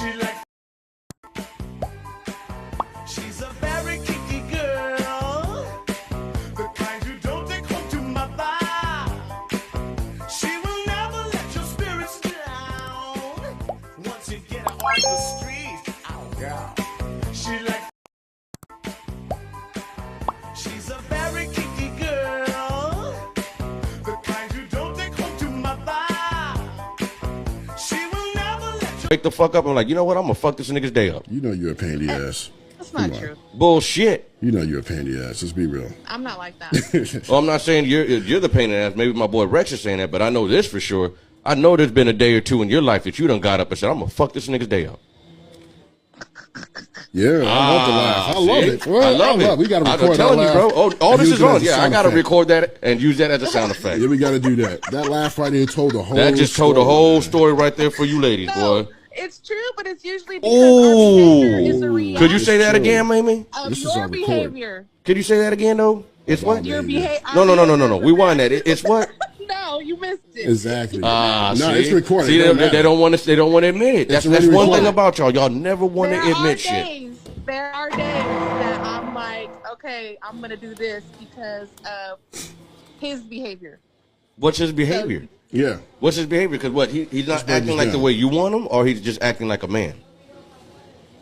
She like. She's a very kinky girl, the kind you don't take home to mother. She will never let your spirits down. Once you get her off the street, oh girl. She like. She's a very kinky girl, the kind you don't take home to mother. She will never let you Wake the fuck up. I'm like, you know what? I'm gonna fuck this nigga's day up. You know you're a pain in the ass. That's not true. Bullshit. You know you're a pain in the ass. Let's be real. I'm not like that. Well, I'm not saying you're the pain in the ass. Maybe my boy Rex is saying that, but I know this for sure. I know there's been a day or two in your life that you done got up and said, I'm gonna fuck this nigga's day up. Yeah, I love the laugh. I love it. Well, I love it. We got to I'm record telling that you, bro. laugh. All this Use is it as on. a Yeah, I sound gotta effect. record that and use that as a sound effect. Yeah, we got to do that. That laugh right there told the whole That just told the story, whole man. story right there for you ladies, No, boy. it's true, but it's usually because our behavior is a reaction Could you say that true. again, Mamie? of This is your on record. behavior. Could you say that again, though? It's what? Your behavior. No. Rewind that. It's what? No, you missed it. Exactly. No, no, it's recorded. See, It don't they matter. don't want to. They don't want to admit it. That's already one thing recorded. about y'all. Y'all never want to There are admit shit. days. There are days that I'm like, okay, I'm gonna do this because of his behavior. What's his behavior? Yeah. What's his behavior? Because what he's not Let's break acting this like the down. way you want him, or he's just acting like a man.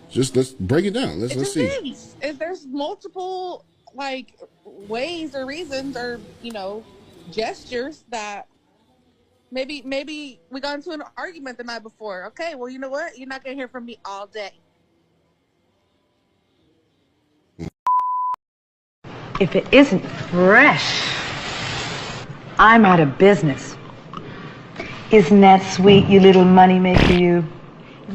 Just let's break it down. Let's It see. depends. If there's multiple like ways or reasons or gestures that maybe we got into an argument the night before. Okay, well, you know what? You're not gonna hear from me all day. If it isn't fresh, I'm out of business. Isn't that sweet, you little moneymaker, you?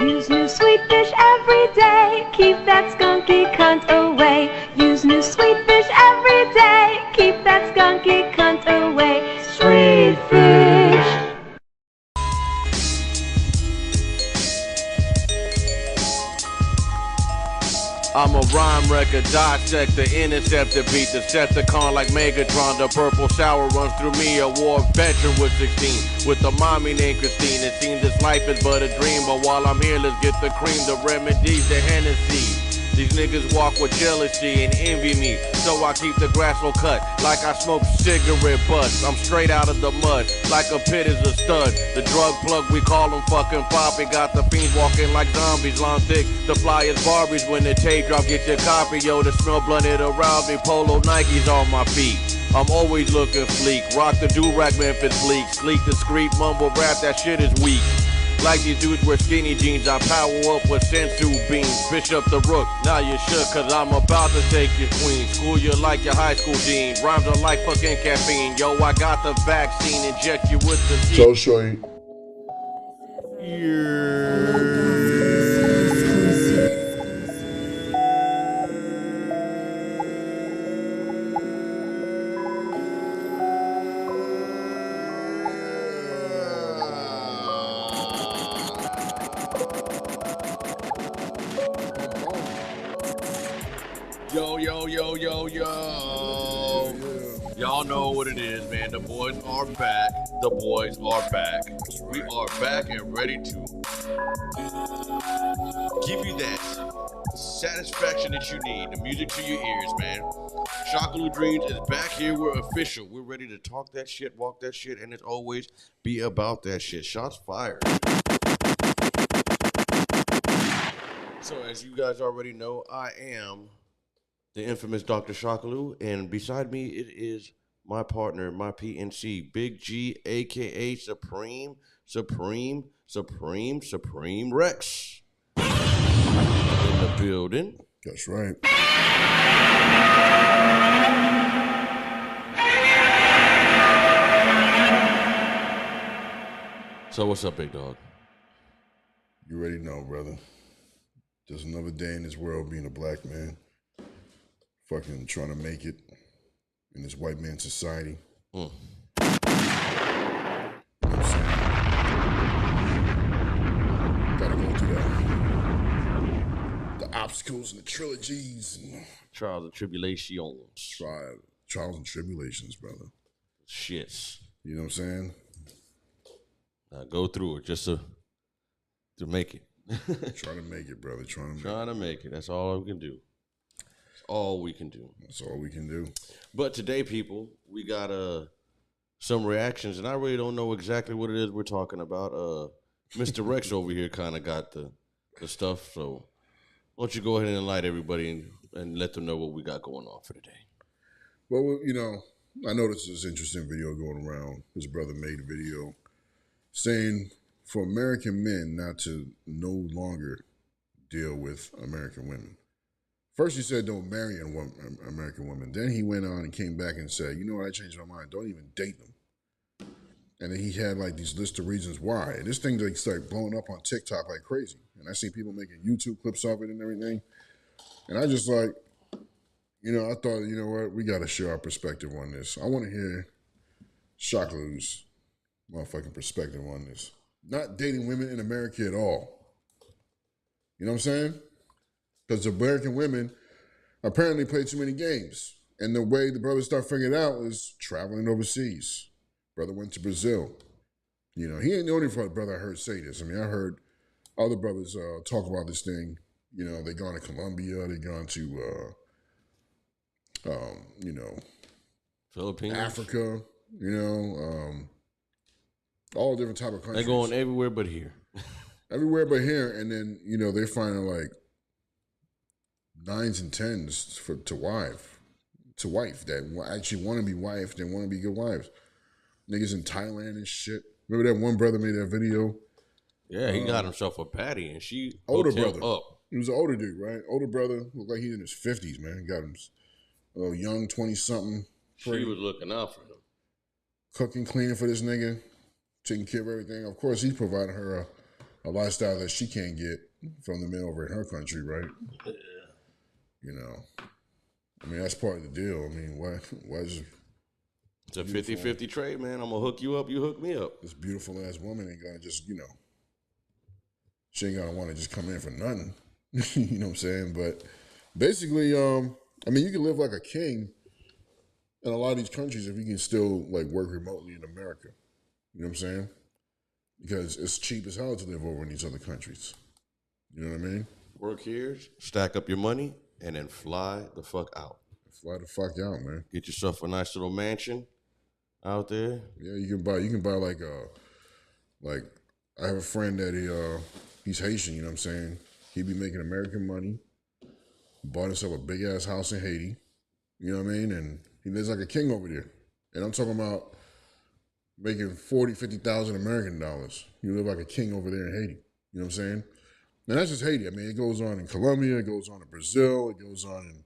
Use new sweet fish every day. Keep that skunky cunt away. Use new sweet fish every day. Keep that skunky cunt away. Sweet fish. I'm a rhyme wrecker, dissect the interceptor, beat the Decepticon like Megatron. The purple shower runs through me, a war veteran with 16. With a mommy named Christine, it seems this life is but a dream. But while I'm here, let's get the cream, the remedies, the Hennessy. These niggas walk with jealousy and envy me, so I keep the grass so cut like I smoke cigarette butts. I'm straight out of the mud, like a pit is a stud. The drug plug, we call them fucking Poppy. Got the fiends walking like zombies, long thick. The flyers Barbies when the tape drop, get your copy. Yo, the smell blunted around me, polo Nikes on my feet. I'm always looking fleek, rock the do-rag Memphis bleak. Sleek, discreet, mumble rap, that shit is weak. Like these dudes wear skinny jeans, I power up with sensu beans. Bishop the Rook, now you shook, cause I'm about to take your queen. School you like your high school dean. Rhymes are like fucking caffeine. Yo, I got the vaccine, inject you with the seed. So shorty. Yo. Y'all know what it is, man. The boys are back. The boys are back. We are back and ready to give you that satisfaction that you need. The music to your ears, man. Shakalu Dreams is back here. We're official. We're ready to talk that shit, walk that shit, and as always, be about that shit. Shots fired. So, as you guys already know, I am the infamous Dr. Shakalu, and beside me it is my partner, my PNC, Big G, aka Supreme Rex. In the building. That's right. So what's up, big dog? You already know, brother. There's another day in this world being a black man. Fucking trying to make it in this white man society. You know what I'm saying? Gotta go through the obstacles and the trilogies and Trials and tribulations. trials and tribulations, brother. Shits. You know what I'm saying? Go through it just to make it. Trying to make it, brother. Trying to make it. That's all we can do. That's all we can do. That's all we can do. But today, people, we got some reactions, and I really don't know exactly what it is we're talking about. Mr. Rex over here kind of got the stuff, so why don't you go ahead and enlighten everybody and let them know what we got going on for today. Well, you know, I noticed this interesting video going around. His brother made a video saying for American men not to no longer deal with American women. First he said don't marry American women. Then he went on and came back and said, you know what, I changed my mind. Don't even date them. And then he had like these list of reasons why. And this thing like started blowing up on TikTok like crazy. And I see people making YouTube clips of it and everything. And I just like, you know, I thought, you know what, we got to share our perspective on this. I want to hear Shakalu's motherfucking perspective on this. Not dating women in America at all. You know what I'm saying? Because American women apparently play too many games. And the way the brother started figuring it out is traveling overseas. Brother went to Brazil. You know, he ain't the only brother I heard say this. I mean, I heard other brothers talk about this thing. You know, they gone to Colombia, they gone to, you know, Philippines, Africa, you know, all different type of countries. They're going everywhere but here. Everywhere but here. And then, you know, they're finding like 9s and 10s to wife that actually want to be wife, they want to be good wives. Niggas in Thailand and shit. Remember that one brother made that video? Yeah, he got himself a patty and she older hooked him brother up. He was an older dude, right? Older brother, looked like he's in his 50s, man. Got him a little young 20-something. She was looking out for him. Cooking, cleaning for this nigga, taking care of everything. Of course, he's providing her a lifestyle that she can't get from the men over in her country, right? Yeah. You know, I mean, that's part of the deal. I mean, why is it's a 50-50 trade, man. I'm going to hook you up, you hook me up. This beautiful ass woman ain't gonna just, you know, she ain't gonna want to just come in for nothing. You know what I'm saying? But basically, I mean, you can live like a king in a lot of these countries if you can still like work remotely in America. You know what I'm saying? Because it's cheap as hell to live over in these other countries. You know what I mean? Work here, stack up your money, and then fly the fuck out. Fly the fuck out, man. Get yourself a nice little mansion out there. Yeah, you can buy like I have a friend that he's Haitian, you know what I'm saying? He be making American money, bought himself a big ass house in Haiti, you know what I mean? And he lives like a king over there. And I'm talking about making 40, 50,000 American dollars. You live like a king over there in Haiti. You know what I'm saying? And that's just Haiti. I mean, it goes on in Colombia, it goes on in Brazil, it goes on in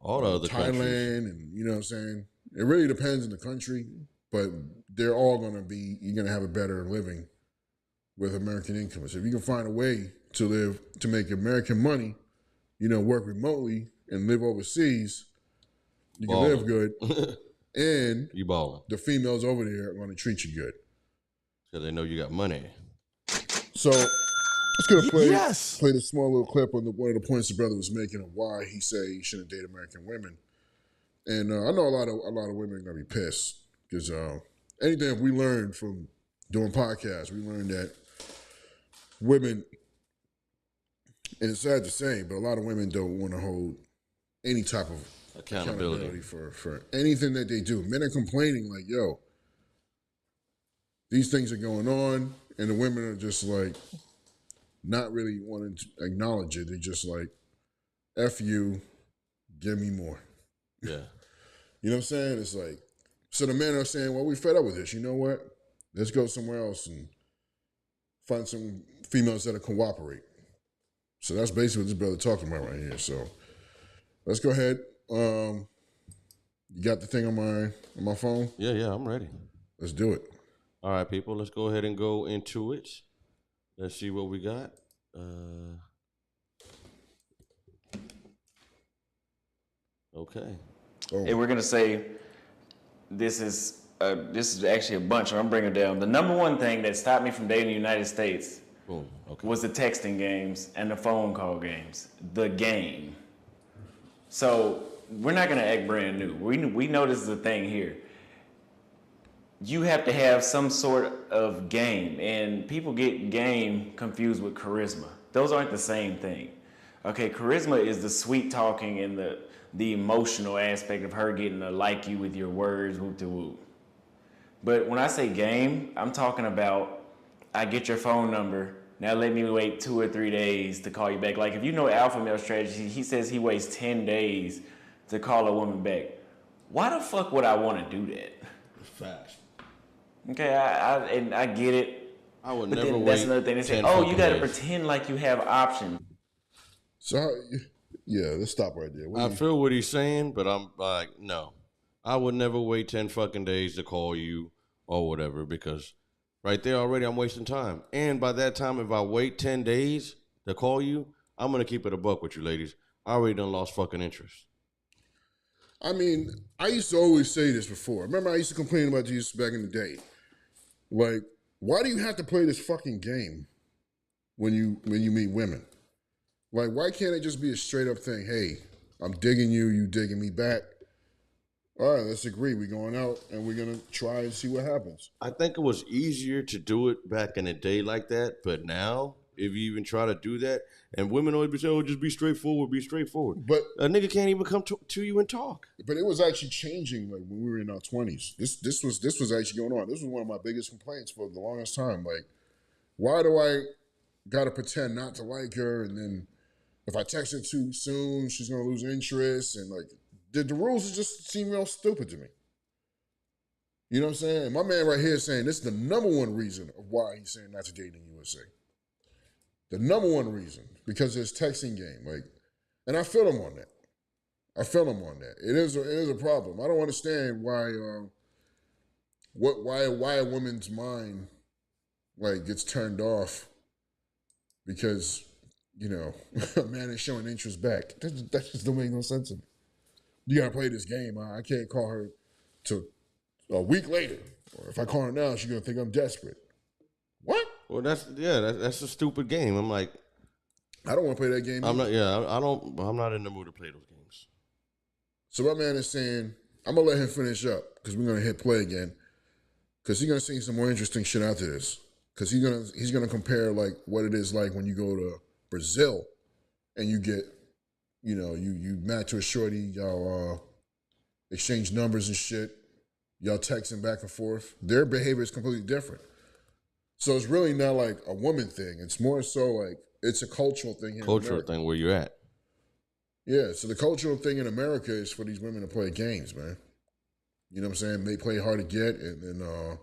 all the other Thailand, countries. and you know what I'm saying? It really depends on the country, but they're all gonna be, you're gonna have a better living with American income. So if you can find a way to make American money, you know, work remotely and live overseas, you can live good. And you balling. The females over there are gonna treat you good. Because they know you got money. So let's go play this small little clip on one of the points the brother was making of why he said he shouldn't date American women. And I know a lot of women are gonna be pissed because anything we learned from doing podcasts, we learned that women, and it's sad to say, but a lot of women don't want to hold any type of accountability for anything that they do. Men are complaining like, yo, these things are going on, and the women are just like not really wanting to acknowledge it. They're just like, F you, give me more. Yeah. You know what I'm saying? It's like, so the men are saying, well, we fed up with this. You know what? Let's go somewhere else and find some females that'll cooperate. So that's basically what this brother talking about right here. So let's go ahead. You got the thing on my phone? Yeah, I'm ready. Let's do it. All right, people, let's go ahead and go into it. Let's see what we got. Okay. Oh. And we're gonna say this is actually a bunch. I'm bringing down the number one thing that stopped me from dating the United States. Boom. Okay. Was the texting games and the phone call games. The game. So we're not gonna act brand new. We know this is a thing here. You have to have some sort of game, and people get game confused with charisma. Those aren't the same thing. Okay, charisma is the sweet talking and the emotional aspect of her getting to like you with your words, whoop to whoop. But when I say game, I'm talking about I get your phone number. Now let me wait 2 or 3 days to call you back. Like if you know alpha male strategy, he says he waits 10 days to call a woman back. Why the fuck would I want to do that? Facts. Okay, I get it. I would But never then wait. that's another thing. They say, 10 oh, you fucking got to days. pretend like you have options. So, yeah, let's stop right there. What I do you- feel what he's saying, but I'm like, no. I would never wait 10 fucking days to call you or whatever because right there already I'm wasting time. And by that time, if I wait 10 days to call you, I'm going to keep it a buck with you ladies. I already done lost fucking interest. I mean, I used to always say this before. Remember, I used to complain about this back in the day. Like, why do you have to play this fucking game when you meet women? Like, why can't it just be a straight up thing? Hey, I'm digging you, you digging me back. All right, let's agree. We're going out and we're gonna try and see what happens. I think it was easier to do it back in the day like that, but now, if you even try to do that, and women always be saying, oh, just be straightforward, be straightforward. But A nigga can't even come to you and talk. it was actually changing like when we were in our 20s. This was actually going on. This was one of my biggest complaints for the longest time. Like, why do I gotta pretend not to like her, and then if I text her too soon, she's gonna lose interest, and like the rules just seem real stupid to me. You know what I'm saying? And my man right here is saying this is the number one reason of why he's saying not to date in USA. The number one reason, because there's texting game. Like, and I feel him on that. It is a problem. I don't understand why why a woman's mind like gets turned off because, you know, a man is showing interest back. That just don't make no sense to me. You gotta play this game. I can't call her till a week later. Or if I call her now, she's gonna think I'm desperate. What? Well, that's a stupid game. I'm like, I don't want to play that game. I'm either. not. Yeah, I'm not in the mood to play those games. So my man is saying, I'm gonna let him finish up because we're gonna hit play again. Because he's gonna see some more interesting shit after this. Because he's gonna compare like what it is like when you go to Brazil and you get, you know, you match with a shorty, y'all exchange numbers and shit, y'all texting back and forth. Their behavior is completely different. So it's really not like a woman thing. It's more so like it's a cultural thing here in Cultural America. thing where you at. Yeah, so the cultural thing in America is for these women to play games, man. You know what I'm saying? They play hard to get, and then,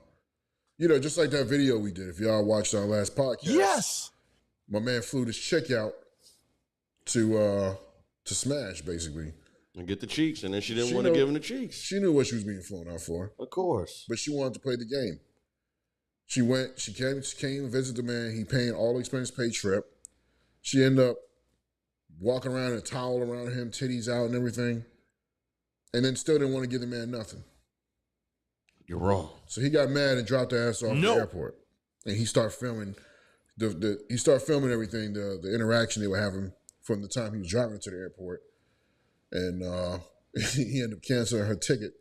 you know, just like that video we did. If y'all watched our last podcast, Yes. my man flew this chick out to smash, basically. And get the cheeks, and then she didn't She want to know- give him the cheeks. She knew what she was being flown out for, Of course. but she wanted to play the game. She came and visited the man. He paying all expense paid trip. She ended up walking around in a towel around him, titties out and everything, and then still didn't want to give the man nothing. You're wrong. So he got mad and dropped her ass off No. the airport, and he started filming he started filming everything, the interaction they were having from the time he was driving to the airport, and he ended up canceling her ticket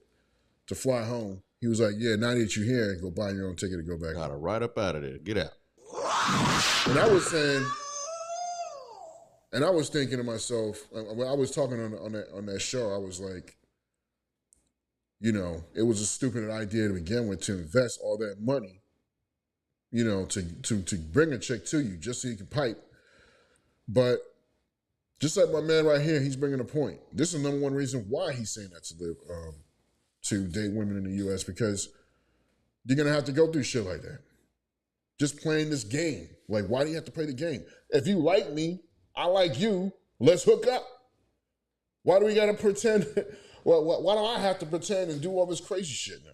to fly home. He was like, "Yeah, now that you're here, go buy your own ticket to go back." Got her right up out of there. Get out. And I was saying, and I was thinking to myself, when I was talking on that show, I was like, you know, it was a stupid idea to begin with to invest all that money, you know, to bring a chick to you just so you can pipe. But just like my man right here, he's bringing a point. This is the number one reason why he's saying that to date women in the U.S. because you're gonna have to go through shit like that. Just playing this game. Like, why do you have to play the game? If you like me, I like you. Let's hook up. Why do we gotta pretend? Why do I have to pretend and do all this crazy shit now?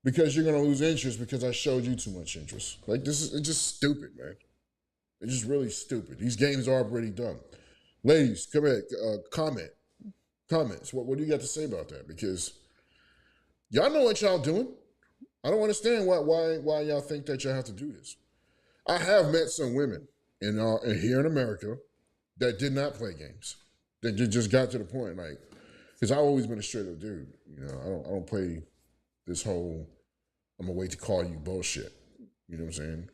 Because you're gonna lose interest because I showed you too much interest. Like, it's just stupid, man. It's just really stupid. These games are already done. Ladies, come here. Comments. What do you got to say about that? Because y'all know what y'all doing. I don't understand why y'all think that y'all have to do this. I have met some women here in America that did not play games. That just got to the point, like, because I've always been a straight up dude. You know, I don't play this whole I'm gonna wait to call you bullshit. You know what I'm saying?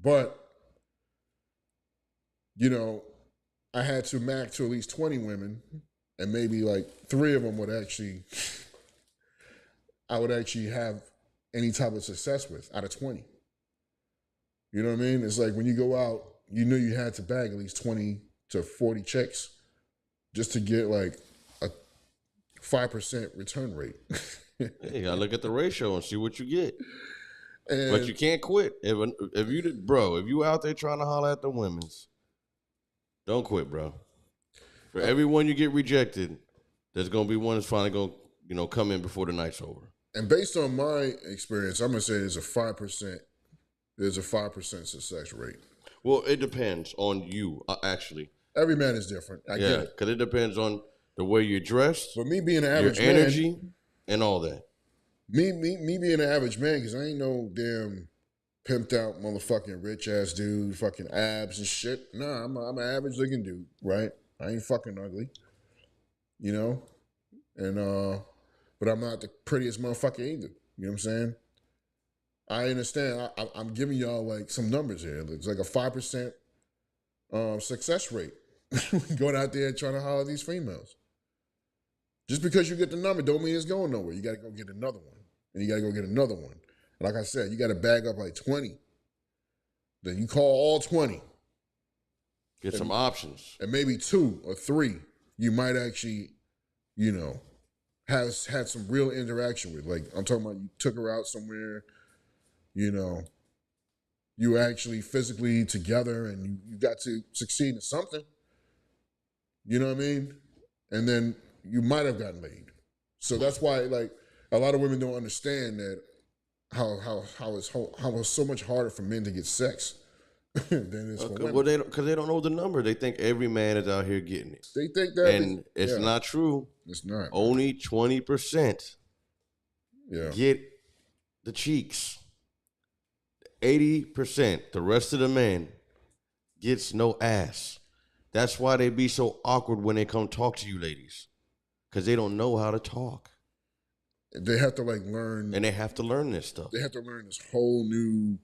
But you know, I had to max to at least 20 women, and maybe like 3 of them would actually, I would actually have any type of success with out of 20. You know what I mean? It's like when you go out, you knew you had to bag at least 20 to 40 chicks just to get like a 5% return rate. You gotta look at the ratio and see what you get. And But you can't quit. If you out there trying to holler at the women's, don't quit, bro. For everyone you get rejected, there's gonna be one that's finally gonna come in before the night's over. And based on my experience, I'm gonna say there's a 5% success rate. Well, it depends on you, actually. Every man is different. I get it. Because it depends on the way you're dressed, But me being an your average energy, man, and all that. me being an average man, because I ain't no damn pimped out motherfucking rich ass dude, fucking abs and shit. Nah, I'm an average looking dude, right? I ain't fucking ugly, you know. And but I'm not the prettiest motherfucker either. You know what I'm saying? I understand. I'm giving y'all like some numbers here. It's like a 5% success rate going out there trying to holler at these females. Just because you get the number don't mean it's going nowhere. You got to go get another one, and you got to go get another one. And like I said, you got to bag up like 20. Then you call all 20. Get some options. And maybe 2 or 3 you might actually, you know, have had some real interaction with. Like I'm talking about, you took her out somewhere, you know, you were actually physically together and you got to succeed in something. You know what I mean? And then you might have gotten laid. So that's why, like, a lot of women don't understand that how it's so much harder for men to get sex than it is for women. Well, because they don't know the number. They think every man is out here getting it. They think that, And it's not true. It's not. Only 20% Yeah. get the cheeks. 80%, the rest of the men, gets no ass. That's why they be so awkward when they come talk to you ladies. Because they don't know how to talk. They have to like learn. And they have to learn this stuff. They have to learn this whole new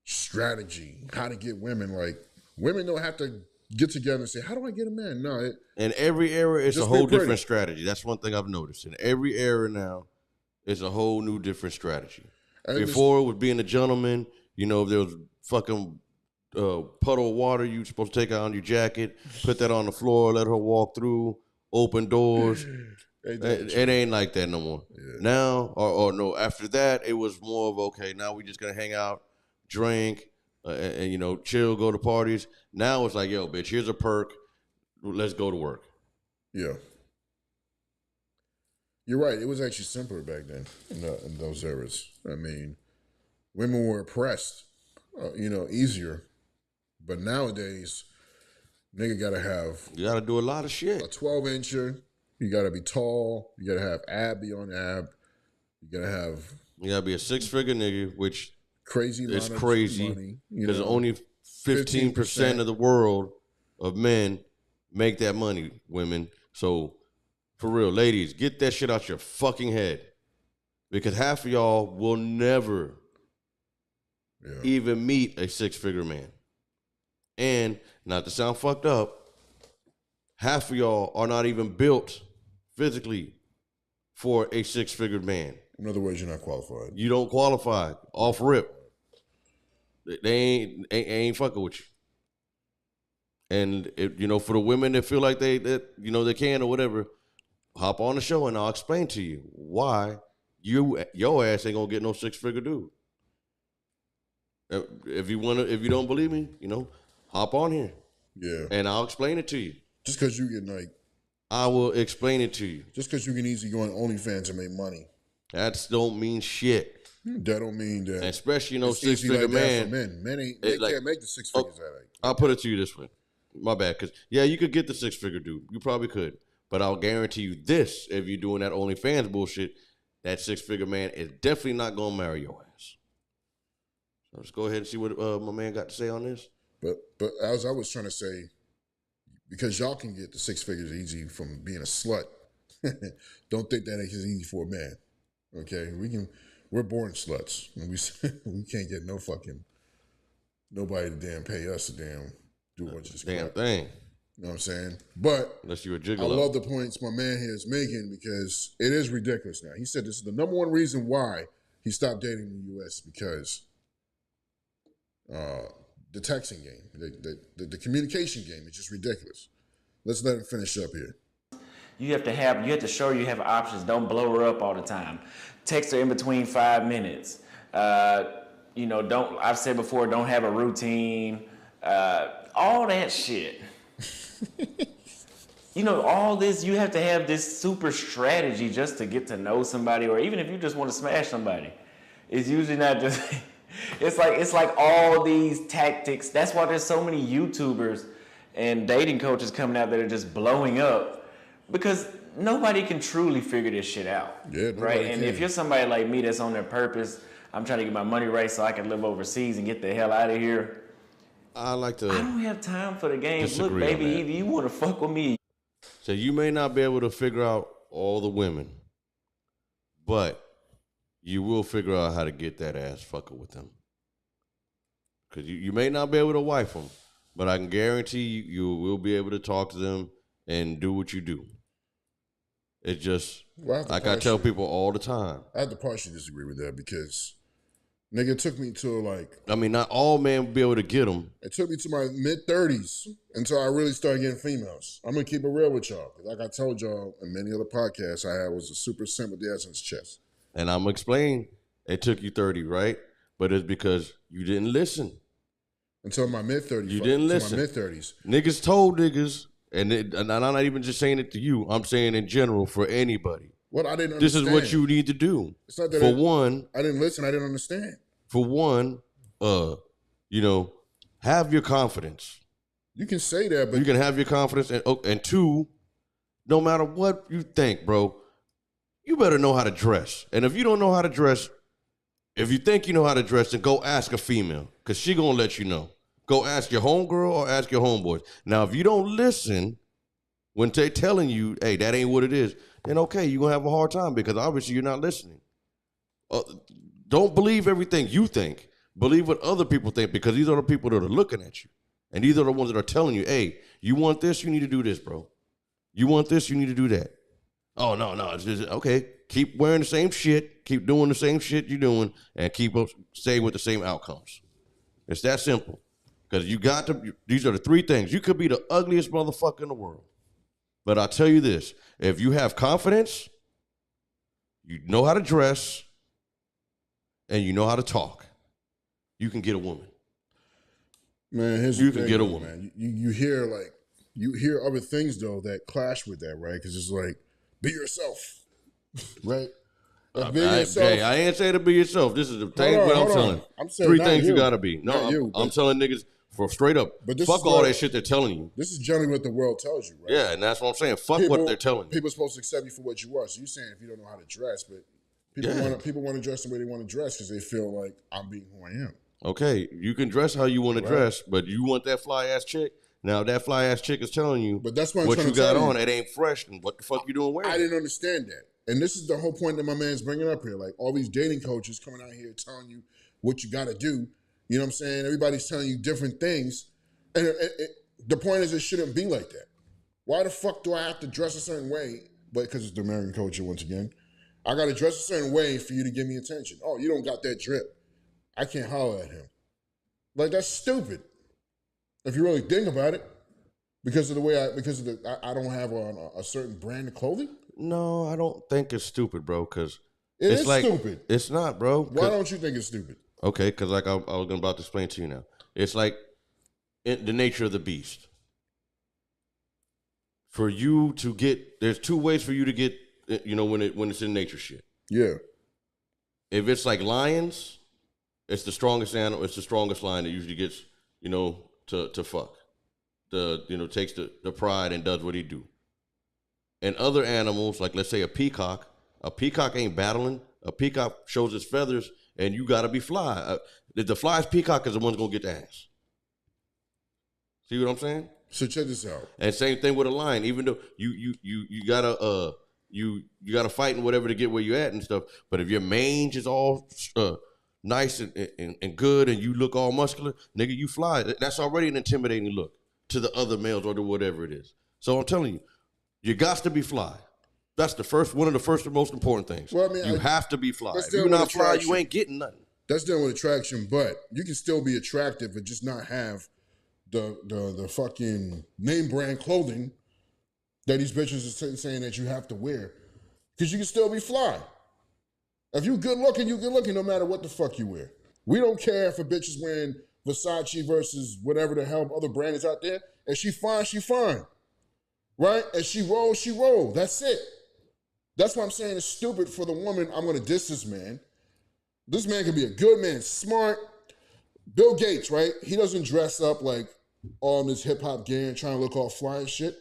strategy, how to get women. Like, women don't have to get together and say, how do I get a man? No. In every era, it's a Just whole be pretty. different strategy. That's one thing I've noticed. In every era now, it's a whole new different strategy. And Before, with being a gentleman, you know, if there was fucking puddle of water you supposed to take out on your jacket, put that on the floor, let her walk through, open doors. It ain't like that no more. Yeah. Now, or no, after that, it was more of, okay, now we just gonna hang out, drink, and you know, chill, go to parties. Now it's like, yo, bitch, here's a perk. Let's go to work. Yeah. You're right. It was actually simpler back then in those eras. I mean, women were oppressed, you know, easier. But nowadays, nigga gotta have You gotta do a lot of a shit. 12-incher. You gotta be tall. You gotta have ab beyond ab. You gotta have You gotta be a 6-figure nigga, which crazy is amount of crazy money. You because know? only 15% of the world of men make that money, women. So, for real, ladies, get that shit out your fucking head. Because half of y'all will never even meet a 6-figure man. And, not to sound fucked up, half of y'all are not even built physically for a 6-figure man. In other words, you're not qualified. You don't qualify off rip. They ain't fucking with you. And you know, for the women that feel like they can or whatever, hop on the show and I'll explain to you why your ass ain't gonna get no 6-figure dude. If you don't believe me, you know, hop on here. Yeah. And I'll explain it to you. Just because you can I will explain it to you. Just because you can easily go on OnlyFans and make money. That don't mean shit. That don't mean that. And especially, you know, it's easy 6-figure like that man. for men. They can't make the 6 figures out of it. I'll put it to you this way. My bad. Because, yeah, you could get the 6-figure dude. You probably could. But I'll guarantee you this, if you're doing that OnlyFans bullshit, that 6-figure man is definitely not going to marry your ass. So let's go ahead and see what my man got to say on this. But as I was trying to say, because y'all can get the 6 figures easy from being a slut, don't think that is easy for a man. Okay? We're born sluts. And we can't get nobody to damn pay us to damn do a bunch of this Damn crap. thing. You know what I'm saying? But Unless you're a I gigolo. love the points my man here is making because it is ridiculous now. He said this is the number one reason why he stopped dating in the U.S. because the texting game, the communication game is just ridiculous. Let's let him finish up here. You have to show you have options. Don't blow her up all the time. Text her in between 5 minutes. I've said before, don't have a routine. All that shit. All this, you have to have this super strategy just to get to know somebody, or even if you just want to smash somebody. It's usually not just, it's like all these tactics. That's why there's so many YouTubers and dating coaches coming out that are just blowing up, because nobody can truly figure this shit out. Yeah, right? And can. if you're somebody like me that's on their purpose, I'm trying to get my money right so I can live overseas and get the hell out of here. I like to. I don't have time for the games. Look, disagree on baby, that. either you want to fuck with me. So you may not be able to figure out all the women, but you will figure out how to get that ass fucker with them. Because you may not be able to wife them, but I can guarantee you will be able to talk to them and do what you do. It's just, like I tell people all the time. I have to partially disagree with that because, nigga, it took me to not all men will be able to get them. it took me to my mid-30s until I really started getting females. I'm going to keep it real with y'all. Like I told y'all in many other podcasts, I was a super simp with the Essence chest. And I'm going to explain, it took you 30, right? But it's because you didn't listen. Until my mid-30s. You didn't listen. My mid-30s. Niggas told niggas, and I'm not even just saying it to you, I'm saying in general for anybody. What I didn't This understand. is what you need to do. It's not that For one, I didn't listen. I didn't understand. for one, have your confidence. You can say that, but You can have your confidence, and two, no matter what you think, bro, you better know how to dress. And if you don't know how to dress, if you think you know how to dress, then go ask a female, because she gonna let you know. Go ask your homegirl or ask your homeboys. Now, if you don't listen when they telling you, hey, that ain't what it is, then okay, you're gonna have a hard time because obviously you're not listening. Don't believe everything you think. Believe what other people think, because these are the people that are looking at you. And these are the ones that are telling you, hey, you want this, you need to do this, bro. You want this, you need to do that. Oh, no, it's just, okay, keep wearing the same shit, keep doing the same shit you're doing, and keep up staying with the same outcomes. It's that simple. Because these are the three things. You could be the ugliest motherfucker in the world. But I'll tell you this, if you have confidence, you know how to dress, and you know how to talk, you can get a woman. man, here's You the can thing, get a though, woman. Man. You hear other things though that clash with that, right? Because it's like, be yourself, right? Like, be yourself. Hey, I ain't say to be yourself. This is the thing on, what I'm hold on. telling. I'm saying Three not things you you. gotta be. No, Not you, I'm but- telling niggas for straight up. But this Fuck is all what- that shit they're telling you. This is generally what the world tells you, right? Yeah, and that's what I'm saying. Fuck what they're telling you. People are supposed to accept you for what you are. So you're saying if you don't know how to dress, but people want to dress the way they want to dress because they feel like I'm being who I am. Okay, you can dress how you want to dress, but you want that fly ass chick. Now, if that fly ass chick is telling you But that's what I'm what trying you to got tell you. on, it ain't fresh, and what the fuck you doing wearing? I didn't understand that. And this is the whole point that my man's bringing up here. Like all these dating coaches coming out here telling you what you got to do. You know what I'm saying? Everybody's telling you different things. And the point is it shouldn't be like that. Why the fuck do I have to dress a certain way? But because it's the American culture once again. I got to dress a certain way for you to give me attention. Oh, you don't got that drip. I can't holler at him. Like that's stupid. If you really think about it. Because of the way I don't have on a certain brand of clothing? No, I don't think it's stupid, bro, because It it's is like, stupid. It's not, bro. Why don't you think it's stupid? Okay, because like I was about to explain to you now. It's like the nature of the beast. For you to get, there's two ways for you to get, when it's in nature shit. Yeah. If it's like lions, it's the strongest animal, it's the strongest lion that usually gets, to fuck. Takes the pride and does what he do. And other animals, like let's say a peacock ain't battling. A peacock shows its feathers, and you gotta be fly. The fly's peacock is the one's gonna get the ass. See what I'm saying? So check this out. And same thing with a lion. Even though you gotta fight and whatever to get where you at and stuff. But if your mange is all nice and good, and you look all muscular, nigga, you fly. That's already an intimidating look. to the other males or to whatever it is. So I'm telling you got to be fly. That's one of the first and most important things. Well, I mean, you have to be fly. that's If you're dealing with not fly, attraction. you ain't getting nothing. That's dealing with attraction, but you can still be attractive and just not have the fucking name brand clothing that these bitches are saying that you have to wear. Because you can still be fly. If you good looking, you good looking no matter what the fuck you wear. We don't care if a bitch is wearing Versace versus whatever the hell other brand is out there. If she fine, she fine. Right? If she roll. That's it. That's why I'm saying it's stupid for the woman. I'm going to diss this man. This man can be a good man, smart. Bill Gates, right? He doesn't dress up like all in this hip hop gear trying to look all fly and shit.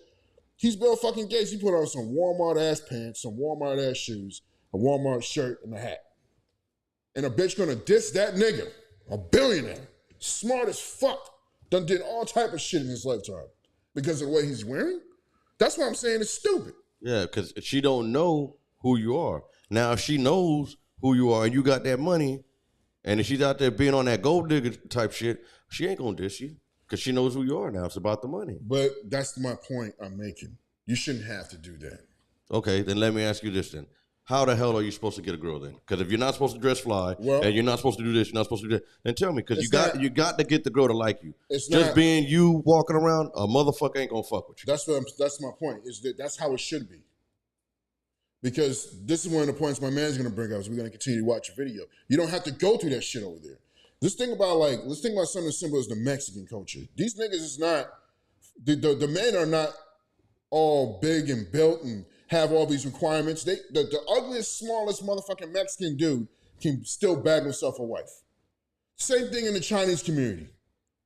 He's Bill fucking Gates. He put on some Walmart ass pants, some Walmart ass shoes, a Walmart shirt, and a hat. And a bitch gonna diss that nigga, a billionaire, smart as fuck, done did all type of shit in his lifetime because of the way he's wearing. That's why I'm saying it's stupid. Yeah, because she don't know who you are. Now, if she knows who you are and you got that money, and if she's out there being on that gold digger type shit, she ain't gonna diss you because she knows who you are now. It's about the money. But that's my point I'm making. You shouldn't have to do that. Okay, then let me ask you this then. How the hell are you supposed to get a girl then? Because if you're not supposed to dress fly and you're not supposed to do this, you're not supposed to do that, then tell me, because you got to get the girl to like you. Just being you walking around, a motherfucker ain't gonna fuck with you. That's my point. Is that that's how it should be. Because this is one of the points my man's gonna bring up. Is we're gonna continue to watch a video. You don't have to go through that shit over there. Let's think about something as simple as the Mexican culture. These niggas is not the men are not all big and built and have all these requirements. The ugliest, smallest motherfucking Mexican dude can still bag himself a wife. Same thing in the Chinese community.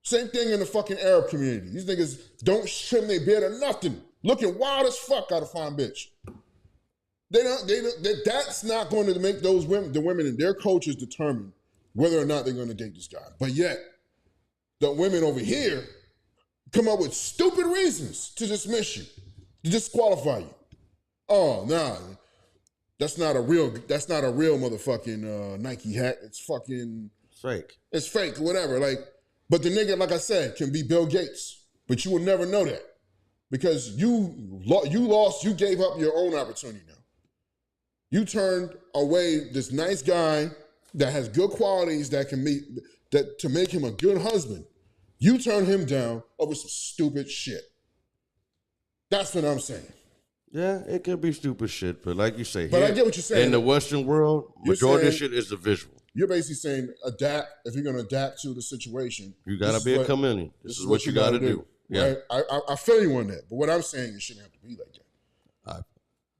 Same thing in the fucking Arab community. These niggas don't trim their beard or nothing. Looking wild as fuck out of fine bitch. That's not going to make the women in their cultures determine whether or not they're going to date this guy. But yet, the women over here come up with stupid reasons to dismiss you, to disqualify you. Oh, nah, that's not a real motherfucking Nike hat. It's fucking fake. It's fake, whatever. But the nigga, like I said, can be Bill Gates, but you will never know that because you gave up your own opportunity now. You turned away this nice guy that has good qualities to make him a good husband. You turned him down over some stupid shit. That's what I'm saying. Yeah, it could be stupid shit, but like you say, but I get what you're saying. In the Western world, majority of shit is the visual. You're basically saying adapt. If you're going to adapt to the situation, you got to be a chameleon. This is what you got to do. Right? Yeah, I feel you on that. But what I'm saying, it shouldn't have to be like that.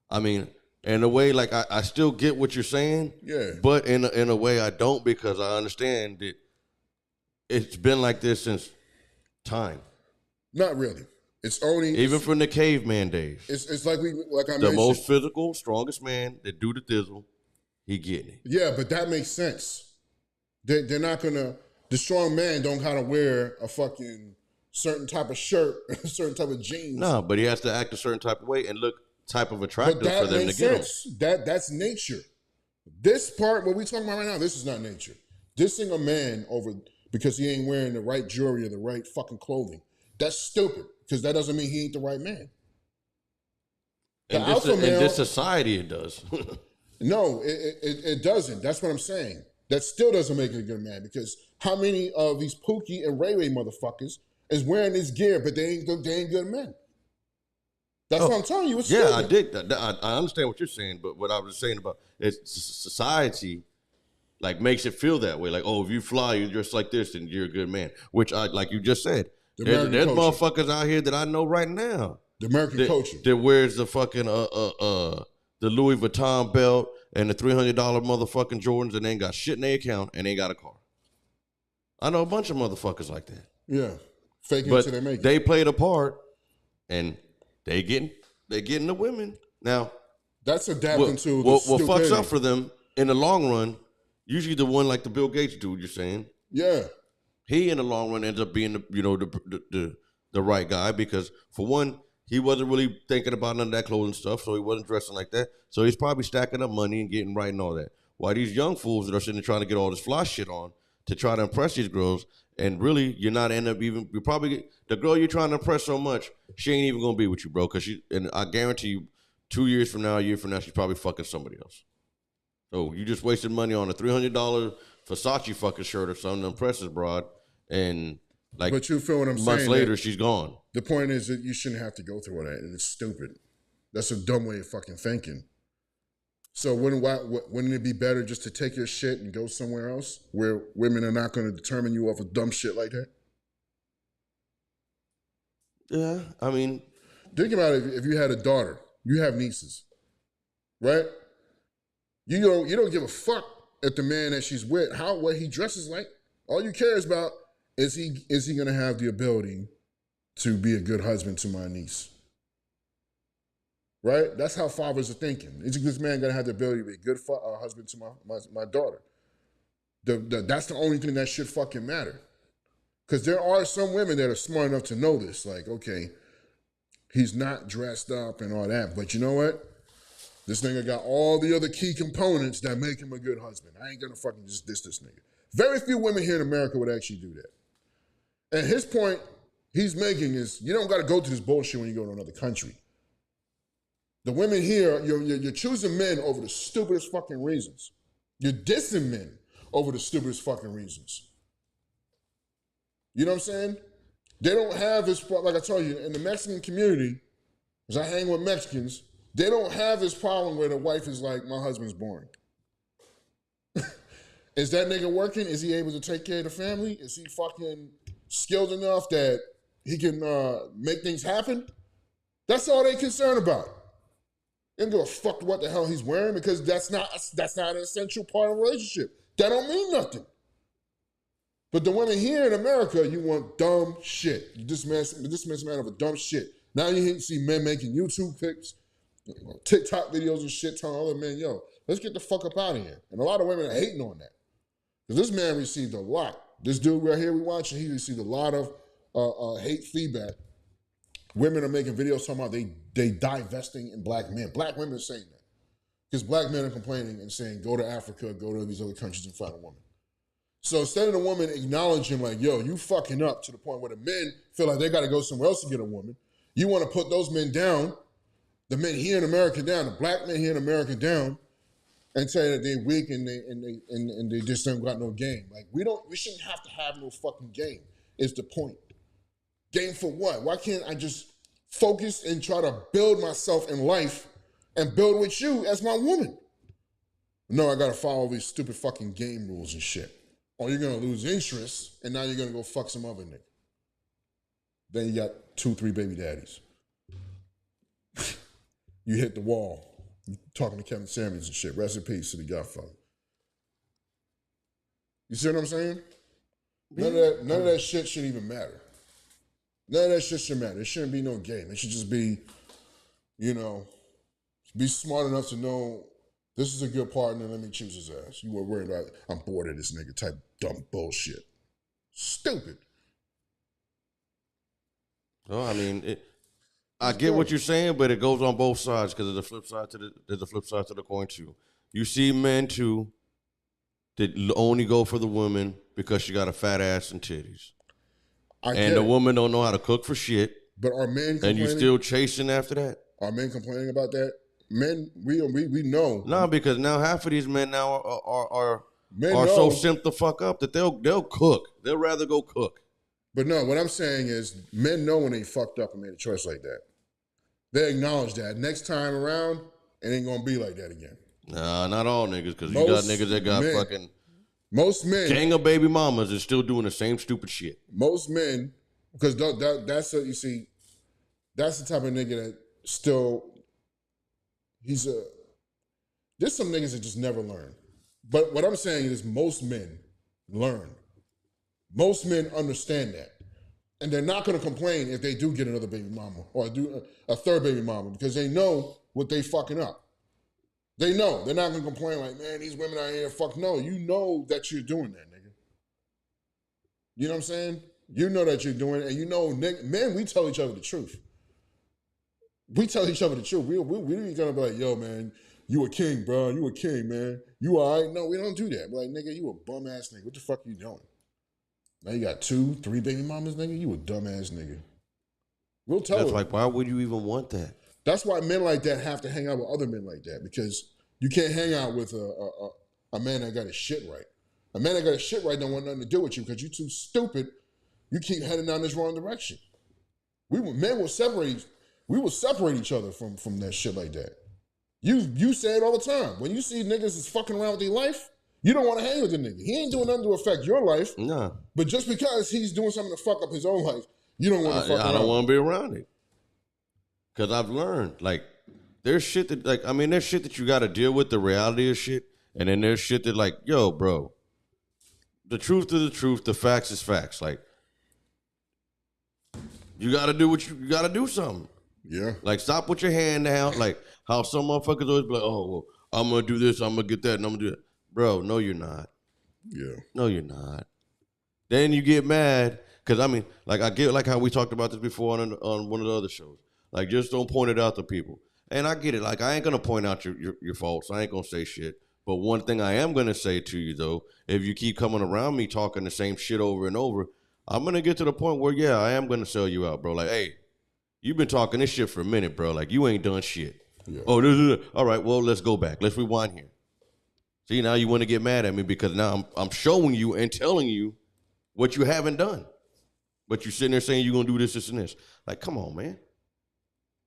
I mean, in a way, like I still get what you're saying. Yeah. But in a way, I don't, because I understand that it's been like this since time. Not really. It's only even from the caveman days. It's like I mentioned. The most physical, strongest man that do the thizzle, he getting it. Yeah, but that makes sense. They're not gonna. The strong man don't gotta wear a fucking certain type of shirt, a certain type of jeans. No, but he has to act a certain type of way and look type of attractive for them to get him. That's nature. This part, what we talking about right now, this is not nature. Dissing a man over because he ain't wearing the right jewelry or the right fucking clothing. That's stupid. Because that doesn't mean he ain't the right man. In this society, it does. No, it doesn't. That's what I'm saying. That still doesn't make it a good man. Because how many of these Pookie and Ray Ray motherfuckers is wearing this gear, but they ain't good men? That's what I'm telling you. It's stupid. I dig that. I understand what you're saying, but what I was saying about it's society, like, makes it feel that way. Like, oh, if you fly, you're just like this, then you're a good man. Which like you just said. There's motherfuckers out here that I know right now. The American culture. That wears the fucking the Louis Vuitton belt and the $300 motherfucking Jordans and they ain't got shit in their account and ain't got a car. I know a bunch of motherfuckers like that. Yeah. Faking it till they make it. They played a part and they getting the women. Now that's adapting to what fucks up for them in the long run, usually the one like the Bill Gates dude you're saying. Yeah. He in the long run ends up being the right guy because for one, he wasn't really thinking about none of that clothing stuff, so he wasn't dressing like that. So he's probably stacking up money and getting right and all that. While these young fools that are sitting there trying to get all this fly shit on to try to impress these girls And really, you're not end up even. You probably get the girl you're trying to impress so much. She ain't even gonna be with you, bro. Cause and I guarantee you, 2 years from now, a year from now, she's probably fucking somebody else. So you just wasted money on a $300 Versace fucking shirt or something to impress this broad, and like, but you feel what I'm saying? Months later, she's gone. The point is that you shouldn't have to go through all that, and it's stupid. That's a dumb way of fucking thinking. So wouldn't it be better just to take your shit and go somewhere else where women are not going to determine you off of dumb shit like that? Yeah, I mean, think about it. If you had a daughter, you have nieces, right? You don't give a fuck at the man that she's with, what he dresses like. All you care is about is he going to have the ability to be a good husband to my niece. Right? That's how fathers are thinking. Is this man going to have the ability to be a good husband to my daughter? That's the only thing that should fucking matter. Because there are some women that are smart enough to know this. Like, okay, he's not dressed up and all that. But you know what? This nigga got all the other key components that make him a good husband. I ain't going to fucking just diss this nigga. Very few women here in America would actually do that. And his point he's making is you don't got to go through this bullshit when you go to another country. The women here, you're choosing men over the stupidest fucking reasons. You're dissing men over the stupidest fucking reasons. You know what I'm saying? They don't have this, like I told you, in the Mexican community, as I hang with Mexicans, they don't have this problem where the wife is like, my husband's boring. Is that nigga working? Is he able to take care of the family? Is he fucking skilled enough that he can make things happen? That's all they concerned about. They don't give a fuck what the hell he's wearing because that's not an essential part of a relationship. That don't mean nothing. But the women here in America, you want dumb shit. You dismiss man of a dumb shit. Now you see men making YouTube pics, TikTok videos and shit telling other men, yo, let's get the fuck up out of here. And a lot of women are hating on that. Because this man received a lot. This dude right here we watching, he received a lot of hate feedback. Women are making videos talking about they divesting in black men. Black women are saying that. Because black men are complaining and saying, go to Africa, go to these other countries and find a woman. So instead of the woman acknowledging like, yo, you fucking up to the point where the men feel like they got to go somewhere else to get a woman, you want to put those men down, the men here in America down, the black men here in America down, and say that they're weak and they just don't got no game. Like we shouldn't have to have no fucking game, is the point. Game for what? Why can't I just focus and try to build myself in life and build with you as my woman? No, I gotta follow these stupid fucking game rules and shit. Or you're gonna lose interest and now you're gonna go fuck some other nigga. Then you got 2-3 baby daddies. You hit the wall. You talking to Kevin Samuels and shit. Rest in peace to the Godfather. You see what I'm saying? None of that shit should even matter. None of that shit should matter. It shouldn't be no game. It should just be, be smart enough to know this is a good partner, let me choose his ass. You were worried about, I'm bored of this nigga type dumb bullshit. Stupid. Well, I mean, I get what you're saying, but it goes on both sides because there's a flip side to the coin too. You see men too that only go for the woman because she got a fat ass and titties. And the woman don't know how to cook for shit. But are men complaining? And you still chasing after that? Are men complaining about that? Men, we know. No, because now half of these men now are so simped the fuck up that they'll cook. They'll rather go cook. But no, what I'm saying is men know when they fucked up and made a choice like that. They acknowledge that. Next time around, it ain't gonna be like that again. Nah, not all niggas, because you got niggas that got fucking... Most men, gang of baby mamas is still doing the same stupid shit. Most men, because that's the type of nigga that still, there's some niggas that just never learn. But what I'm saying is most men learn. Most men understand that. And they're not going to complain if they do get another baby mama or do a third baby mama because they know what they fucking up. They know. They're not going to complain like, man, these women out here, fuck no. You know that you're doing that, nigga. You know what I'm saying? You know that you're doing it. And you know, men, we tell each other the truth. We tell each other the truth. We ain't going to be like, yo, man, you a king, bro. You a king, man. You all right? No, we don't do that. We're like, nigga, you a bum-ass nigga. What the fuck are you doing? Now you got 2, 3 baby mamas, nigga. You a dumbass nigga. We'll tell That's her. like, why would you even want that? That's why men like that have to hang out with other men like that, because you can't hang out with a man that got his shit right. A man that got his shit right don't want nothing to do with you because you too stupid. You keep heading down this wrong direction. Men will separate. We will separate each other from that shit like that. You say it all the time. When you see niggas is fucking around with their life, you don't want to hang with the nigga. He ain't doing nothing to affect your life. Nah. But just because he's doing something to fuck up his own life, you don't want to fuck I around. don't want to be around it. Because I've learned, like, there's shit that, like, I mean, there's shit that you got to deal with, the reality of shit. And then there's shit that, like, yo, bro, the truth is the truth. The facts is facts. Like, you got to do what you got to do something. Yeah. Like, stop with your hand down. Like, how some motherfuckers always be like, oh, well, I'm going to do this, I'm going to get that, and I'm going to do that. Bro, no, you're not. Yeah. No, you're not. Then you get mad. Because, I mean, like, I get like how we talked about this before on one of the other shows. Like, just don't point it out to people. And I get it. Like, I ain't going to point out your faults. I ain't going to say shit. But one thing I am going to say to you, though, if you keep coming around me talking the same shit over and over, I'm going to get to the point where, yeah, I am going to sell you out, bro. Like, hey, you've been talking this shit for a minute, bro. Like, you ain't done shit. Yeah. Oh, this. All right, well, let's go back. Let's rewind here. See, now you want to get mad at me because now I'm showing you and telling you what you haven't done. But you're sitting there saying you're going to do this, this, and this. Like, come on, man.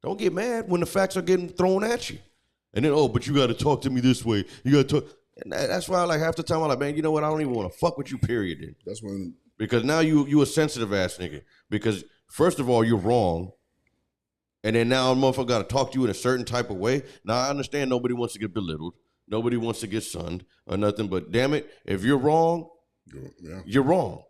Don't get mad when the facts are getting thrown at you. And then, oh, but you got to talk to me this way. You got to talk. And that's why, like, half the time I'm like, man, you know what? I don't even want to fuck with you, period. Then. That's when. Because now you a sensitive ass nigga. Because, first of all, you're wrong. And then now a motherfucker got to talk to you in a certain type of way. Now, I understand nobody wants to get belittled. Nobody wants to get sunned or nothing. But, damn it, if you're wrong, you're wrong.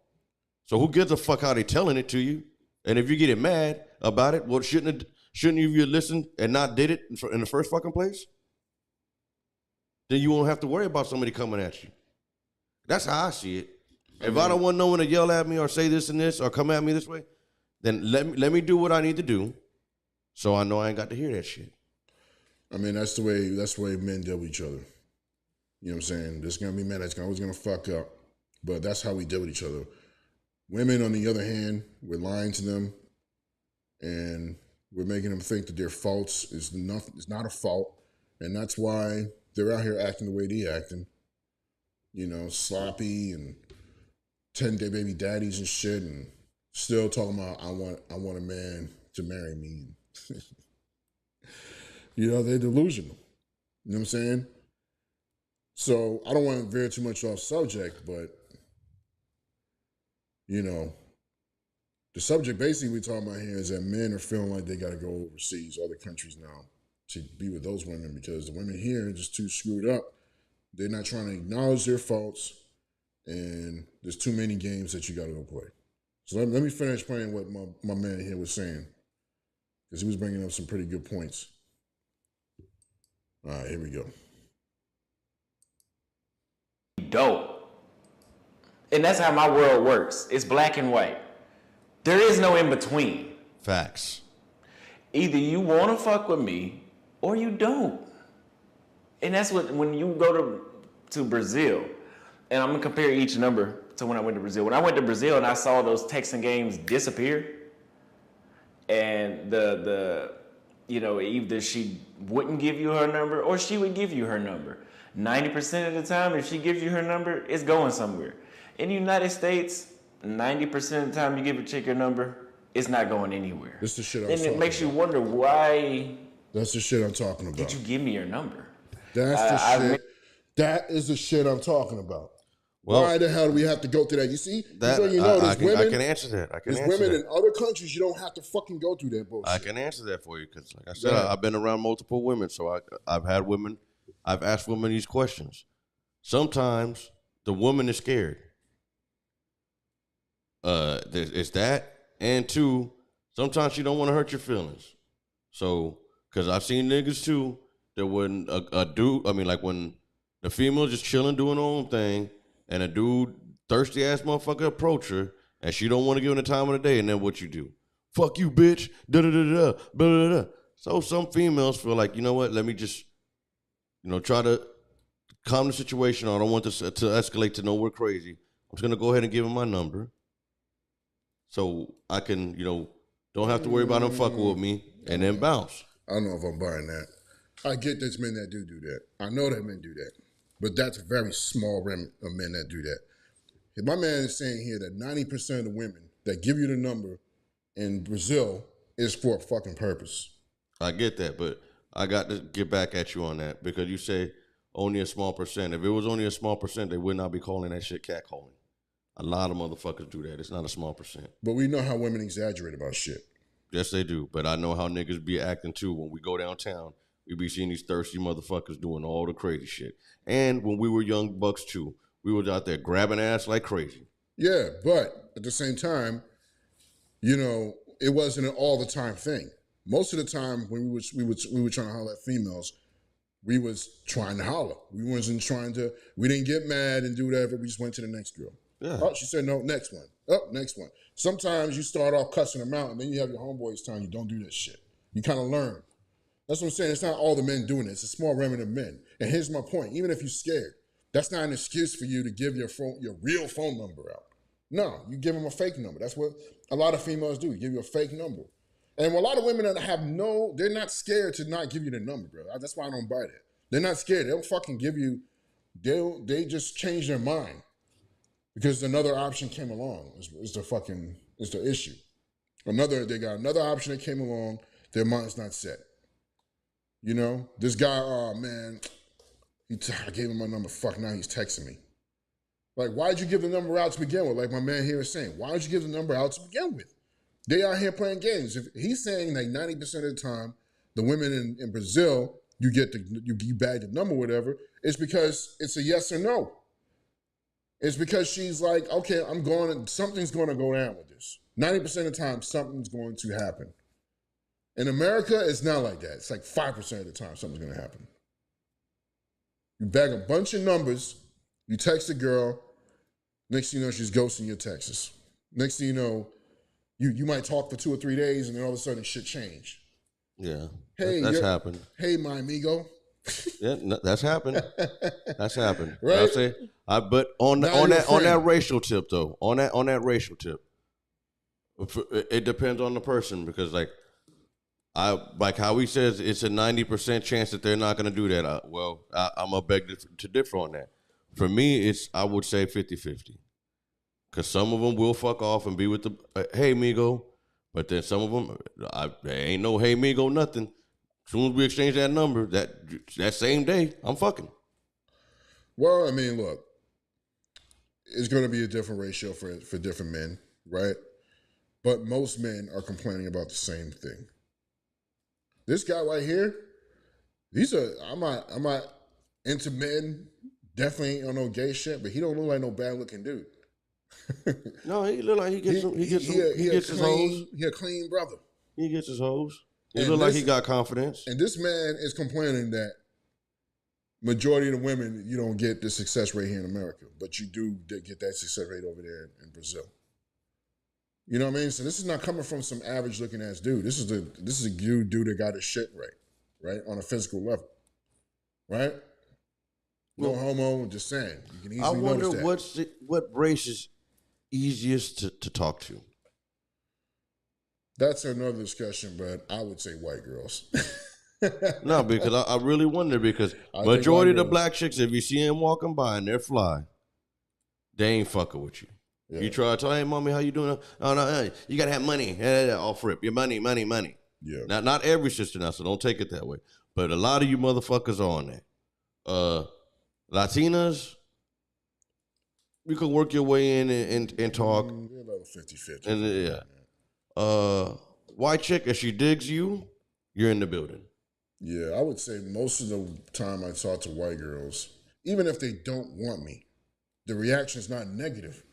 So who gives a fuck how they telling it to you? And if you get mad about it, well, shouldn't you have listened and not did it in the first fucking place? Then you won't have to worry about somebody coming at you. That's how I see it. If I don't want no one to yell at me or say this and this or come at me this way, then let me do what I need to do so I know I ain't got to hear that shit. I mean, that's the way men deal with each other. You know what I'm saying? There's going to be men that's always going to fuck up, but that's how we deal with each other. Women, on the other hand, we're lying to them, and we're making them think that their faults is not a fault, and that's why they're out here acting the way they're acting. You know, sloppy and 10-day baby daddies and shit, and still talking about I want a man to marry me. You know, they're delusional. You know what I'm saying? So I don't want to veer too much off subject, but you know, the subject basically we're talking about here is that men are feeling like they got to go overseas, other countries now, to be with those women because the women here are just too screwed up. They're not trying to acknowledge their faults, and there's too many games that you got to go play. So let me finish playing what my man here was saying, because he was bringing up some pretty good points. All right, here we go. Dope. And that's how my world works. It's black and white. There is no in between. Facts. Either you want to fuck with me or you don't. And that's what, when you go to Brazil, and I'm going to compare each number to when I went to Brazil. When I went to Brazil and I saw those Texan games disappear, and you know, either she wouldn't give you her number or she would give you her number. 90% of the time, if she gives you her number, it's going somewhere. In the United States, 90% of the time you give a chick your number, it's not going anywhere. That's the shit I'm And talking it makes about. you wonder, why That's the shit I'm talking about. did you give me your number? That's the shit. That is the shit I'm talking about. Well, why the hell do we have to go through that? You see, that, you know, I can answer that. There's women in other countries, you don't have to fucking go through that bullshit. I can answer that for you because, like I said, I've been around multiple women, so I've had women. I've asked women these questions. Sometimes the woman is scared. It's that, and two, sometimes she don't want to hurt your feelings. So, because I've seen niggas too that when a dude, I mean, like when the female just chilling doing her own thing, and a dude thirsty ass motherfucker approach her, and she don't want to give him the time of the day, and then what you do? Fuck you, bitch. Da da da da da da. So some females feel like, you know what? Let me just, try to calm the situation. I don't want this to escalate to nowhere crazy. I'm just gonna go ahead and give him my number, so I can, don't have to worry about them fucking with me and then bounce. I don't know if I'm buying that. I get there's men that do that. I know that men do that. But that's a very small remnant of men that do that. If my man is saying here that 90% of the women that give you the number in Brazil is for a fucking purpose. I get that, but I got to get back at you on that because you say only a small percent. If it was only a small percent, they would not be calling that shit catcalling. A lot of motherfuckers do that. It's not a small percent. But we know how women exaggerate about shit. Yes, they do. But I know how niggas be acting too. When we go downtown, we be seeing these thirsty motherfuckers doing all the crazy shit. And when we were young bucks too, we was out there grabbing ass like crazy. Yeah, but at the same time, it wasn't an all the time thing. Most of the time when we were trying to holler at females, we was trying to holler. We wasn't trying to. We didn't get mad and do whatever. We just went to the next girl. Yeah. Oh, she said no. Next one. Oh, next one. Sometimes you start off cussing them out, and then you have your homeboys telling you don't do that shit. You kind of learn. That's what I'm saying. It's not all the men doing it. It's a small remnant of men. And here's my point. Even if you're scared, that's not an excuse for you to give your real phone number out. No, you give them a fake number. That's what a lot of females do. Give you a fake number. And a lot of women that they're not scared to not give you the number, bro. That's why I don't buy that. They're not scared. They don't fucking give you, they just change their mind. Because another option came along is the issue. They got another option that came along, their mind's not set. This guy, oh man, I gave him my number, fuck, now he's texting me. Like, why'd you give the number out to begin with? Like my man here is saying, why did you give the number out to begin with? They out here playing games. If he's saying like 90% of the time, the women in Brazil, you bag the number, whatever, it's because it's a yes or no. It's because she's like, okay, something's going to go down with this. 90% of the time, something's going to happen. In America, it's not like that. It's like 5% of the time something's going to happen. You bag a bunch of numbers, you text a girl, next thing you know, she's ghosting your texts. Next thing you know, you might talk for 2 or 3 days, and then all of a sudden shit change. Yeah, hey, that's happened. Hey, my amigo. Yeah, that's happened. That's happened. Right? I say, but on that racial tip though, on that racial tip, it depends on the person because like how he says it's a 90% chance that they're not going to do that. I'm gonna beg to differ on that. For me, I would say 50-50. Because some of them will fuck off and be with the hey migo, but then some of them there ain't no hey migo nothing. As soon as we exchange that number, that same day, I'm fucking. Well, I mean, look, it's going to be a different ratio for different men, right? But most men are complaining about the same thing. This guy right here, I'm not into men. Definitely ain't on no gay shit, but he don't look like no bad looking dude. No, he look like he gets his hoes. He a clean brother. He gets his hoes. He look like he got confidence. And this man is complaining that majority of the women, you don't get the success rate here in America, but you do get that success rate over there in Brazil. You know what I mean? So this is not coming from some average looking ass dude. This is a dude that got his shit right, on a physical level, right? No homo, just saying. You can easily notice that. I wonder what race is easiest to talk to. That's another discussion, but I would say white girls. No, because I really wonder because majority of the black chicks, if you see them walking by and they're fly, they ain't fucking with you. Yeah. You try to tell, hey, mommy, how you doing? Oh, no, you got to have money. Off rip. Your money. Yeah. Not every sister now, so don't take it that way. But a lot of you motherfuckers are on that. Latinas, you can work your way in and talk. They're about 50-50. And white chick, if she digs you, you're in the building. Yeah, I would say most of the time I talk to white girls, even if they don't want me, the reaction is not negative.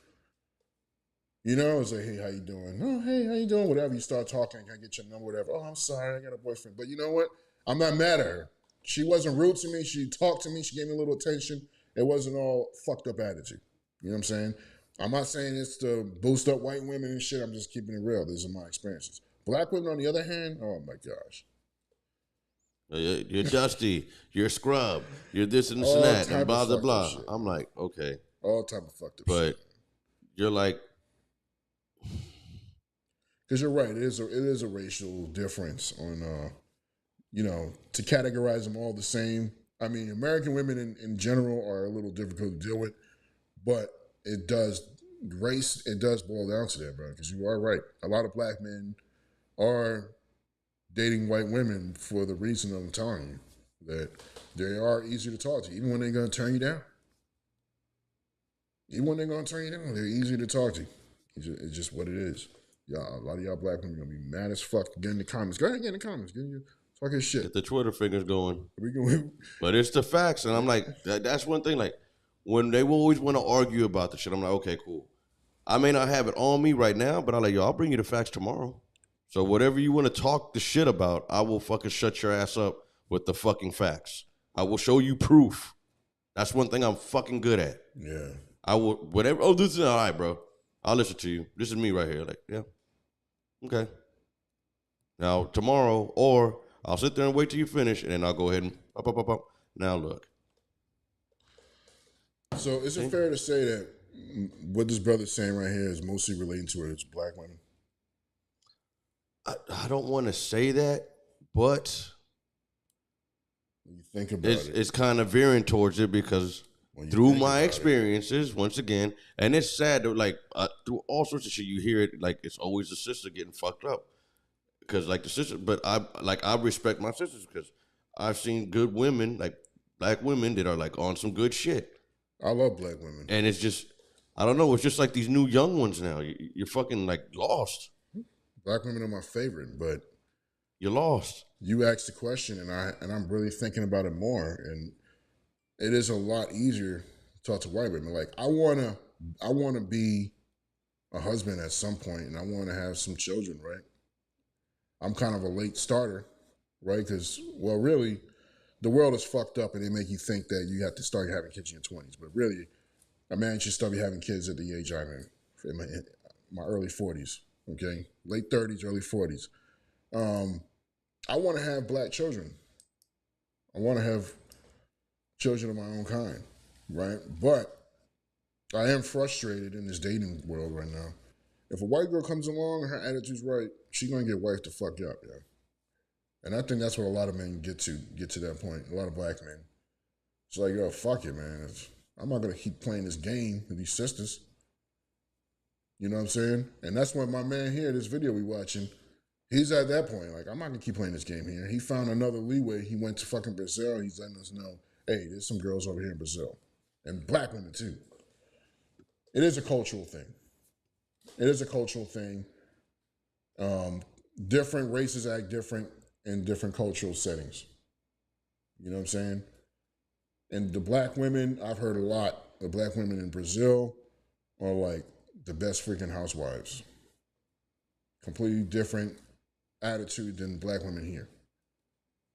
You know, it's like, hey, how you doing? Oh, hey, how you doing? Whatever. You start talking, can I get your number? Whatever. Oh, I'm sorry, I got a boyfriend. But you know what? I'm not mad at her. She wasn't rude to me. She talked to me. She gave me a little attention. It wasn't all fucked up attitude. You know what I'm saying? I'm not saying it's to boost up white women and shit. I'm just keeping it real. These are my experiences. Black women, on the other hand, oh my gosh. You're dusty. You're a scrub. You're this and this and that, and blah, blah, blah. I'm like, okay. All type of fucked up but shit. You're like, Because you're right, it is a racial difference on, to categorize them all the same. I mean, American women in general are a little difficult to deal with, but it does boil down to that, bro. Because you are right. A lot of black men are dating white women for the reason I'm telling you, that they are easier to talk to, even when they're going to turn you down. Even when they're going to turn you down, they're easier to talk to. It's just what it is. Y'all, a lot of y'all black women are going to be mad as fuck. Get in the comments. Go ahead and get in the comments. Get in your talking shit. Get the Twitter fingers going. We can, But it's the facts. And I'm like, that's one thing. Like, when they will always want to argue about the shit, I'm like, okay, cool. I may not have it on me right now, but I'm like, yo, I'll bring you the facts tomorrow. So whatever you want to talk the shit about, I will fucking shut your ass up with the fucking facts. I will show you proof. That's one thing I'm fucking good at. yeah. I will, whatever. Oh, this is all right, bro. I'll listen to you. This is me right here. Like, yeah. Okay. Now, tomorrow, or I'll sit there and wait till you finish, and then I'll go ahead and up. Now, look. So is it fair to say that what this brother's saying right here is mostly relating to his black women? I don't want to say that, but When you think about it's kind of veering towards it because When you through think my about experiences, once again, and it's sad that like through all sorts of shit, you hear it like it's always the sister getting fucked up because like the sister. But I respect my sisters because I've seen good women, like black women, that are like on some good shit, I love black women. and it's just I don't know. It's just like these new young ones now. You're fucking like lost. Black women are my favorite, but You're lost. you asked the question, and I'm really thinking about it more, and it is a lot easier to talk to white women. Like I wanna be a husband at some point, and I want to have some children, right? I'm kind of a late starter, right? Because well, really, the world is fucked up, and they make you think that you have to start having kids in your 20s, but really, a man should start having kids at the age I'm in my early 40s. Okay, late 30s, early 40s. I want to have black children. I want to have children of my own kind, right? But I am frustrated in this dating world right now. If a white girl comes along and her attitude's right, she's gonna get wiped the fuck up, yeah. And I think that's what a lot of men get to that point. A lot of black men. It's like, yo, fuck it, man. I'm not gonna keep playing this game with these sisters. You know what I'm saying? And that's what my man here, this video we watching, he's at that point. Like, I'm not gonna keep playing this game here. He found another leeway. He went to fucking Brazil. He's letting us know, hey, there's some girls over here in Brazil. And black women too. It is a cultural thing. It is a cultural thing. Different races act different in different cultural settings. You know what I'm saying? And the black women, I've heard a lot, the black women in Brazil are like the best freaking housewives. Completely different attitude than black women here.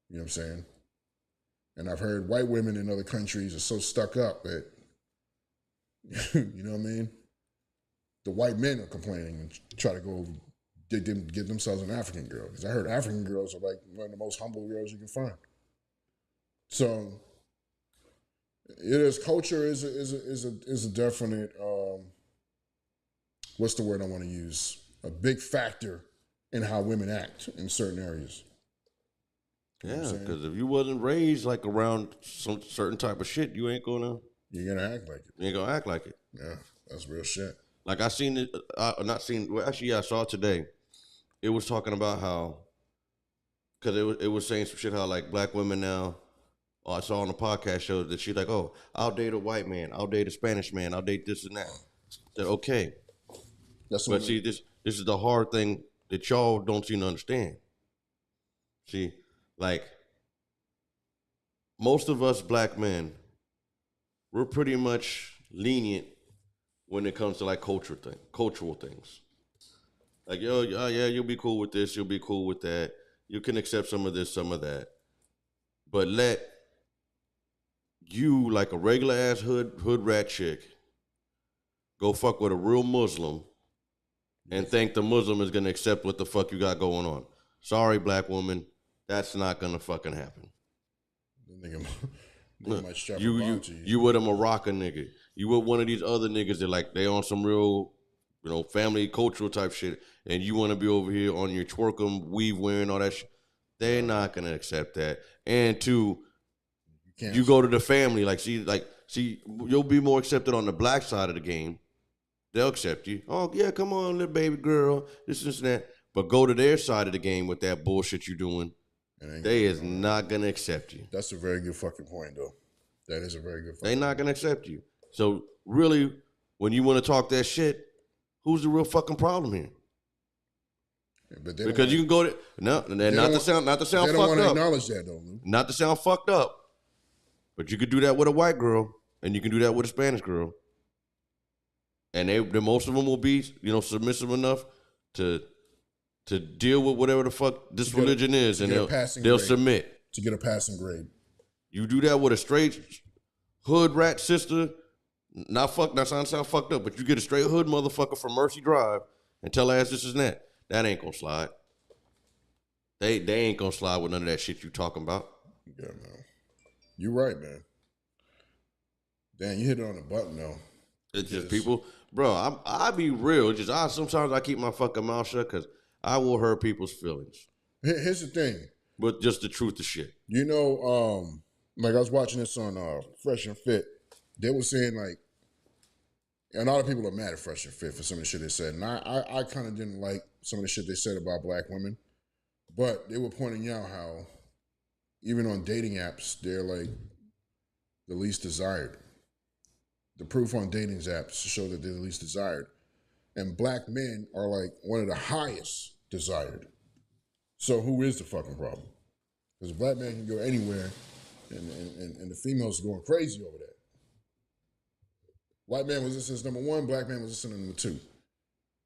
You know what I'm saying? And I've heard white women in other countries are so stuck up that, you know what I mean? The white men are complaining and try to go get themselves an African girl. Because I heard African girls are like one of the most humble girls you can find. So it is, culture is a definite, what's the word I want to use? A big factor in how women act in certain areas. You know what I'm Yeah, saying? because if you wasn't raised like around some certain type of shit, you ain't gonna You're gonna act like it. act like it. Yeah, that's real shit. Like I seen it, not seen. Well, actually, yeah, I saw it today. It was talking about how, because it was saying some shit how like black women now. Oh, I saw on the podcast show that she's like, oh, I'll date a white man, I'll date a Spanish man, I'll date this and that. That okay, That's but see, this is the hard thing that y'all don't seem to understand. See, like most of us black men, we're pretty much lenient when it comes to like cultural things. Like, yo, yeah, you'll be cool with this, you'll be cool with that. You can accept some of this, some of that. But let you, like a regular ass hood rat chick, go fuck with a real Muslim and think the Muslim is gonna accept what the fuck you got going on. Sorry, black woman, that's not gonna fucking happen. The nigga might strap a You bomb to you. you with a Moroccan nigga. You with one of these other niggas that like they on some real family cultural type shit, and you want to be over here on your twerkum, weave wearing, all that shit, they're not gonna accept that. And two, you go to the family, you'll be more accepted on the black side of the game. They'll accept you. Oh yeah, come on, little baby girl, this and that. But go to their side of the game with that bullshit you doing. They is not gonna accept you. That's a very good fucking point, though. That is a very good. They not gonna accept you. So really, when you want to talk that shit, who's the real fucking problem here? But because you can go to not to sound fucked up. They don't want to acknowledge that though, Lou. Not to sound fucked up, but you could do that with a white girl, and you can do that with a Spanish girl, and most of them will be submissive enough to deal with whatever the fuck this religion is, and they'll submit to get a passing grade. You do that with a straight hood rat sister, not sound fucked up, but you get a straight hood motherfucker from Mercy Drive and tell her ass this is that. That ain't gonna slide. They ain't gonna slide with none of that shit you talking about. Yeah, man. You right, man. Damn, you hit it on the button though. It's just people, bro. I be real. Sometimes I keep my fucking mouth shut because I will hurt people's feelings. Here's the thing. But just the truth of shit. Like I was watching this on Fresh and Fit. They were saying and a lot of people are mad at Fresh and Fit for some of the shit they said. And I kind of didn't like some of the shit they said about black women. But they were pointing out how even on dating apps, they're like the least desired. The proof on dating apps show that they're the least desired. And black men are like one of the highest desired. So who is the fucking problem? Because a black man can go anywhere and the females are going crazy over that. White man was listed as number one, black man was listed as number two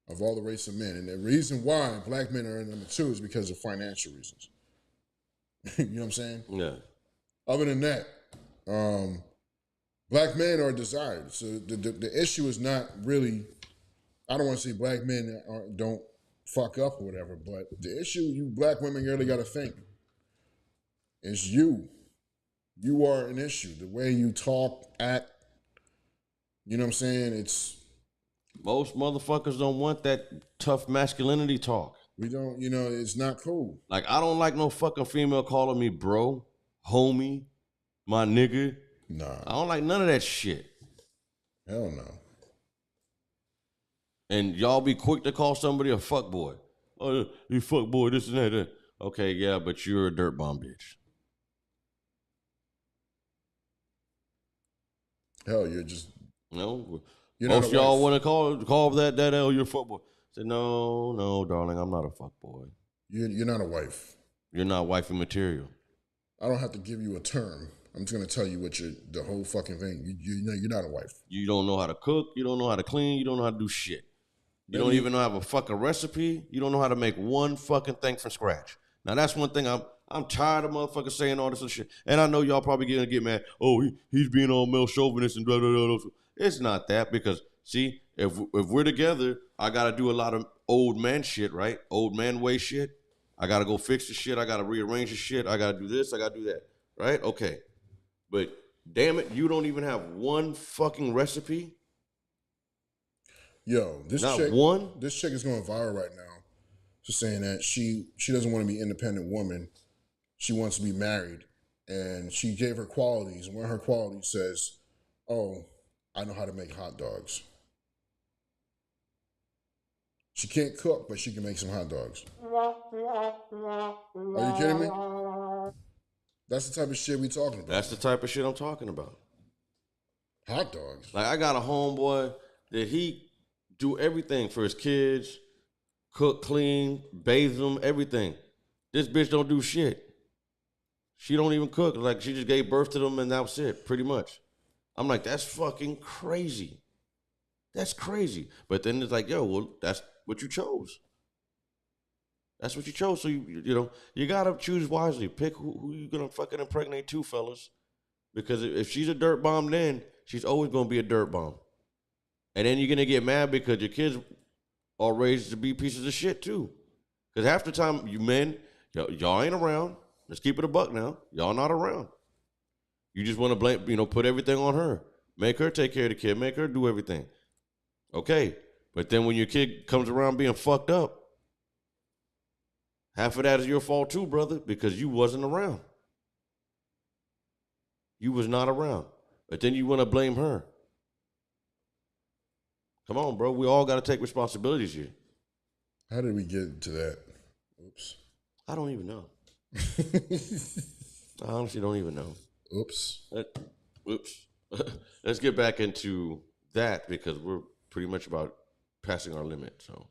of all the race of men. And the reason why black men are number two is because of financial reasons. You know what I'm saying? Yeah. Other than that, black men are desired. So the issue is not really, I don't want to say black men don't fuck up or whatever, but the issue you black women really got to think is you. You are an issue. The way you talk, act, you know what I'm saying? Most motherfuckers don't want that tough masculinity talk. We don't, it's not cool. Like, I don't like no fucking female calling me bro, homie, my nigga. Nah. I don't like none of that shit. Hell no. And y'all be quick to call somebody a fuckboy. Oh, you fuckboy, this and that. Okay, yeah, but you're a dirt bomb bitch. Hell, you're just... Most y'all want to call that you're a fuckboy. I said, no, darling, I'm not a fuckboy. You're not a wife. You're not wifey material. I don't have to give you a term. I'm just going to tell you the whole fucking thing. You're not a wife. You don't know how to cook. You don't know how to clean. You don't know how to do shit. You don't even know how to have a fucking recipe. You don't know how to make one fucking thing from scratch. Now, that's one thing I'm tired of motherfuckers saying all this other shit. And I know y'all probably gonna get mad. Oh, he's being all male chauvinist and blah, blah, blah, blah. It's not that because, see, if we're together, I got to do a lot of old man shit, right? Old man way shit. I got to go fix the shit. I got to rearrange the shit. I got to do this. I got to do that, right? Okay. But damn it, you don't even have one fucking recipe? Yo, this chick is going viral right now. She's saying that she doesn't want to be an independent woman. She wants to be married. And she gave her qualities. And one of her qualities says, oh, I know how to make hot dogs. She can't cook, but she can make some hot dogs. Are you kidding me? That's the type of shit we talking about. That's the type of shit I'm talking about. Hot dogs. Like, I got a homeboy that he do everything for his kids, cook, clean, bathe them, everything. This bitch don't do shit. She don't even cook. Like, she just gave birth to them and that was it, pretty much. I'm like, that's fucking crazy. That's crazy. But then it's like, yo, well, that's what you chose. That's what you chose. So, you got to choose wisely. Pick who you going to fucking impregnate to, fellas. Because if she's a dirt bomb, then she's always going to be a dirt bomb. And then you're going to get mad because your kids are raised to be pieces of shit, too. Because half the time, you men, y'all ain't around. Let's keep it a buck now. Y'all not around. You just want to blame, put everything on her. Make her take care of the kid. Make her do everything. Okay. But then when your kid comes around being fucked up, half of that is your fault too, brother, because you wasn't around. You was not around. But then you want to blame her. Come on, bro. We all got to take responsibilities here. How did we get to that? Oops. I don't even know. I honestly don't even know. Oops. Oops. Let's get back into that because we're pretty much about passing our limit. So,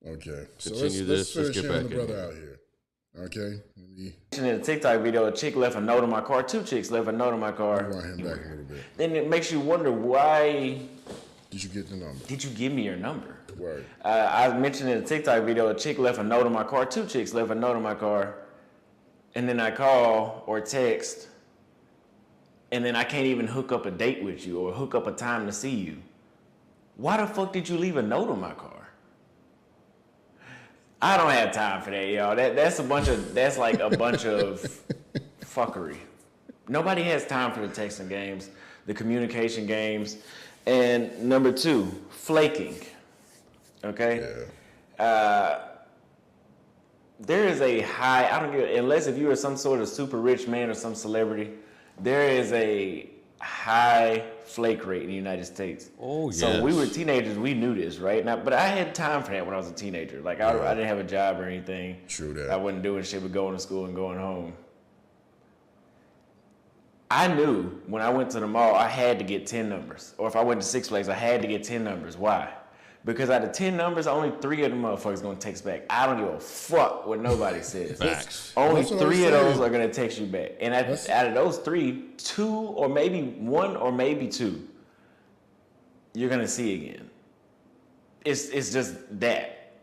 okay. So continue let's this. Let's finish get hearing back the in brother here. out here. Okay. In a TikTok video, a chick left a note on my car. 2 chicks left a note on my I car. want him back a little bit. Then it makes you wonder, why Did you get the number? did you give me your number? Right. I mentioned in a TikTok video, a chick left a note on my car. 2 chicks left a note on my car. And then I call or text, and then I can't even hook up a date with you or hook up a time to see you. Why the fuck did you leave a note on my car? I don't have time for that, y'all. That's like a bunch of fuckery. Nobody has time for the texting games, the communication games. And number 2, flaking. Okay? Yeah. There is a high, unless if you are some sort of super rich man or some celebrity, there is a high flake rate in the United States. Oh, So yes. we were teenagers, we knew this, right? Now, but I had time for that when I was a teenager. Like, I didn't have a job or anything. True that. I wasn't doing shit but going to school and going home. I knew when I went to the mall, I had to get 10 numbers. Or if I went to Six Flags, I had to get 10 numbers. Why? Because out of 10 numbers, only 3 of them motherfuckers gonna text back. I don't give a fuck what nobody says. Facts. Only That's what I'm 3 of those saying. are gonna text you back. And out of those 3, 2 or maybe 1 or maybe 2, you're gonna see again. It's just that.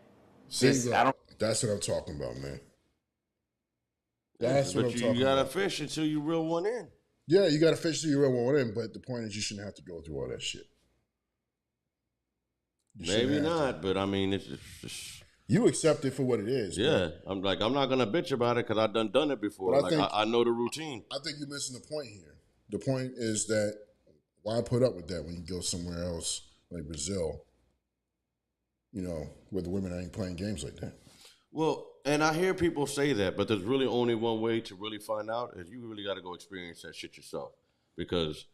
See, It's- look, I don't- that's what I'm talking about, man. That's what But I'm you talking gotta about. fish until you reel one in. Yeah, you got to fish till you real one in, but the point is you shouldn't have to go through all that shit. You shouldn't Maybe have to. not, but I mean, it's just, You accept it for what it is. yeah. I'm not gonna bitch about it because I done it before. But I Like think- I know the routine. I think you're missing the point here. The point is that why put up with that when you go somewhere else like Brazil, you know, where the women ain't playing games like that. Well, and I hear people say that, but there's really only one way to really find out is you really got to go experience that shit yourself. Because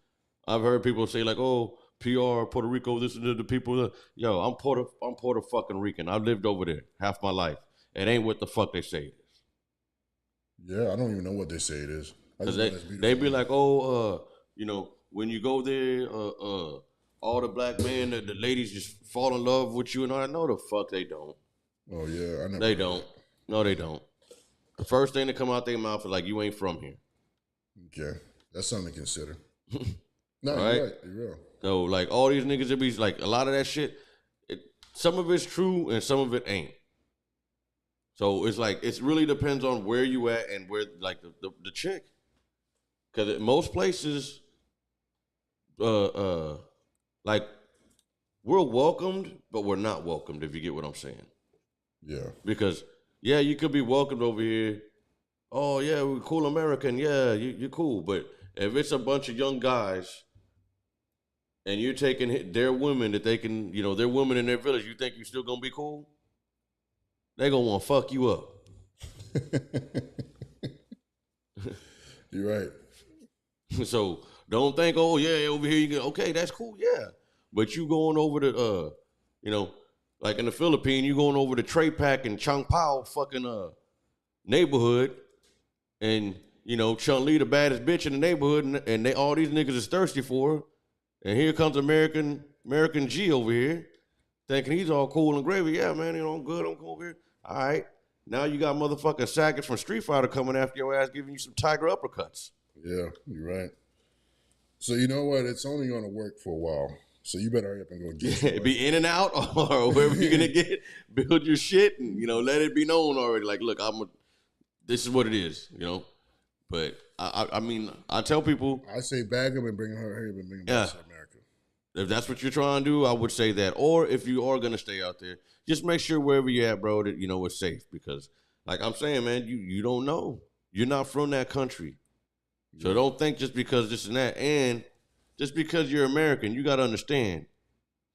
I've heard people say like, "Oh, PR, Puerto Rico, this and the people." Yo, I'm Puerto fucking Rican. I lived over there half my life. It ain't what the fuck they say it is. Yeah, I don't even know what they say it is. I Cause just know that's beautiful. they be like, "Oh, you know, when you go there, all the black men, the ladies just fall in love with you," and I know the fuck they don't. Oh yeah, I never. They don't. No, they don't. The first thing that come out their mouth is like, "You ain't from here." Okay, that's something to consider. No, Right. you're right. You're real. So like all these niggas, it be like a lot of that shit. Some of it's true and some of it ain't. So it's like it really depends on where you at and where like the chick. Because at most places, like we're welcomed, but we're not welcomed. If you get what I'm saying. Yeah. Because yeah, you could be welcomed over here. Oh yeah, we're cool American. Yeah, you're cool. But if it's a bunch of young guys and you're taking their women that they can, you know, their women in their village, you think you're still gonna be cool? They gonna want to fuck you up. You're right. So don't think, oh yeah, over here you get okay, that's cool, yeah. But you going over to you know, like in the Philippines, you going over to Trey Pack and Chang Pao fucking neighborhood, and you know Chun Li the baddest bitch in the neighborhood, and they all these niggas is thirsty for her, and here comes American G over here, thinking he's all cool and gravy. Yeah, man, you know I'm good, I'm cool over here. All right, now you got motherfucking Sackett from Street Fighter coming after your ass, giving you some tiger uppercuts. Yeah, you're right. So you know what? It's only going to work for a while. So you better hurry up and go get it. Be in and out, or wherever you're gonna get, build your shit, and you know, let it be known already. Like, look, this is what it is, you know. But I mean, I tell people, I say bag them and bring her here and bring them Yeah. back to America. if that's what you're trying to do, I would say that. Or if you are gonna stay out there, just make sure wherever you're at, bro, that you know it's safe. Because, like I'm saying, man, you don't know. You're not from that country, so don't think just because this and that, and just because you're American, you gotta understand.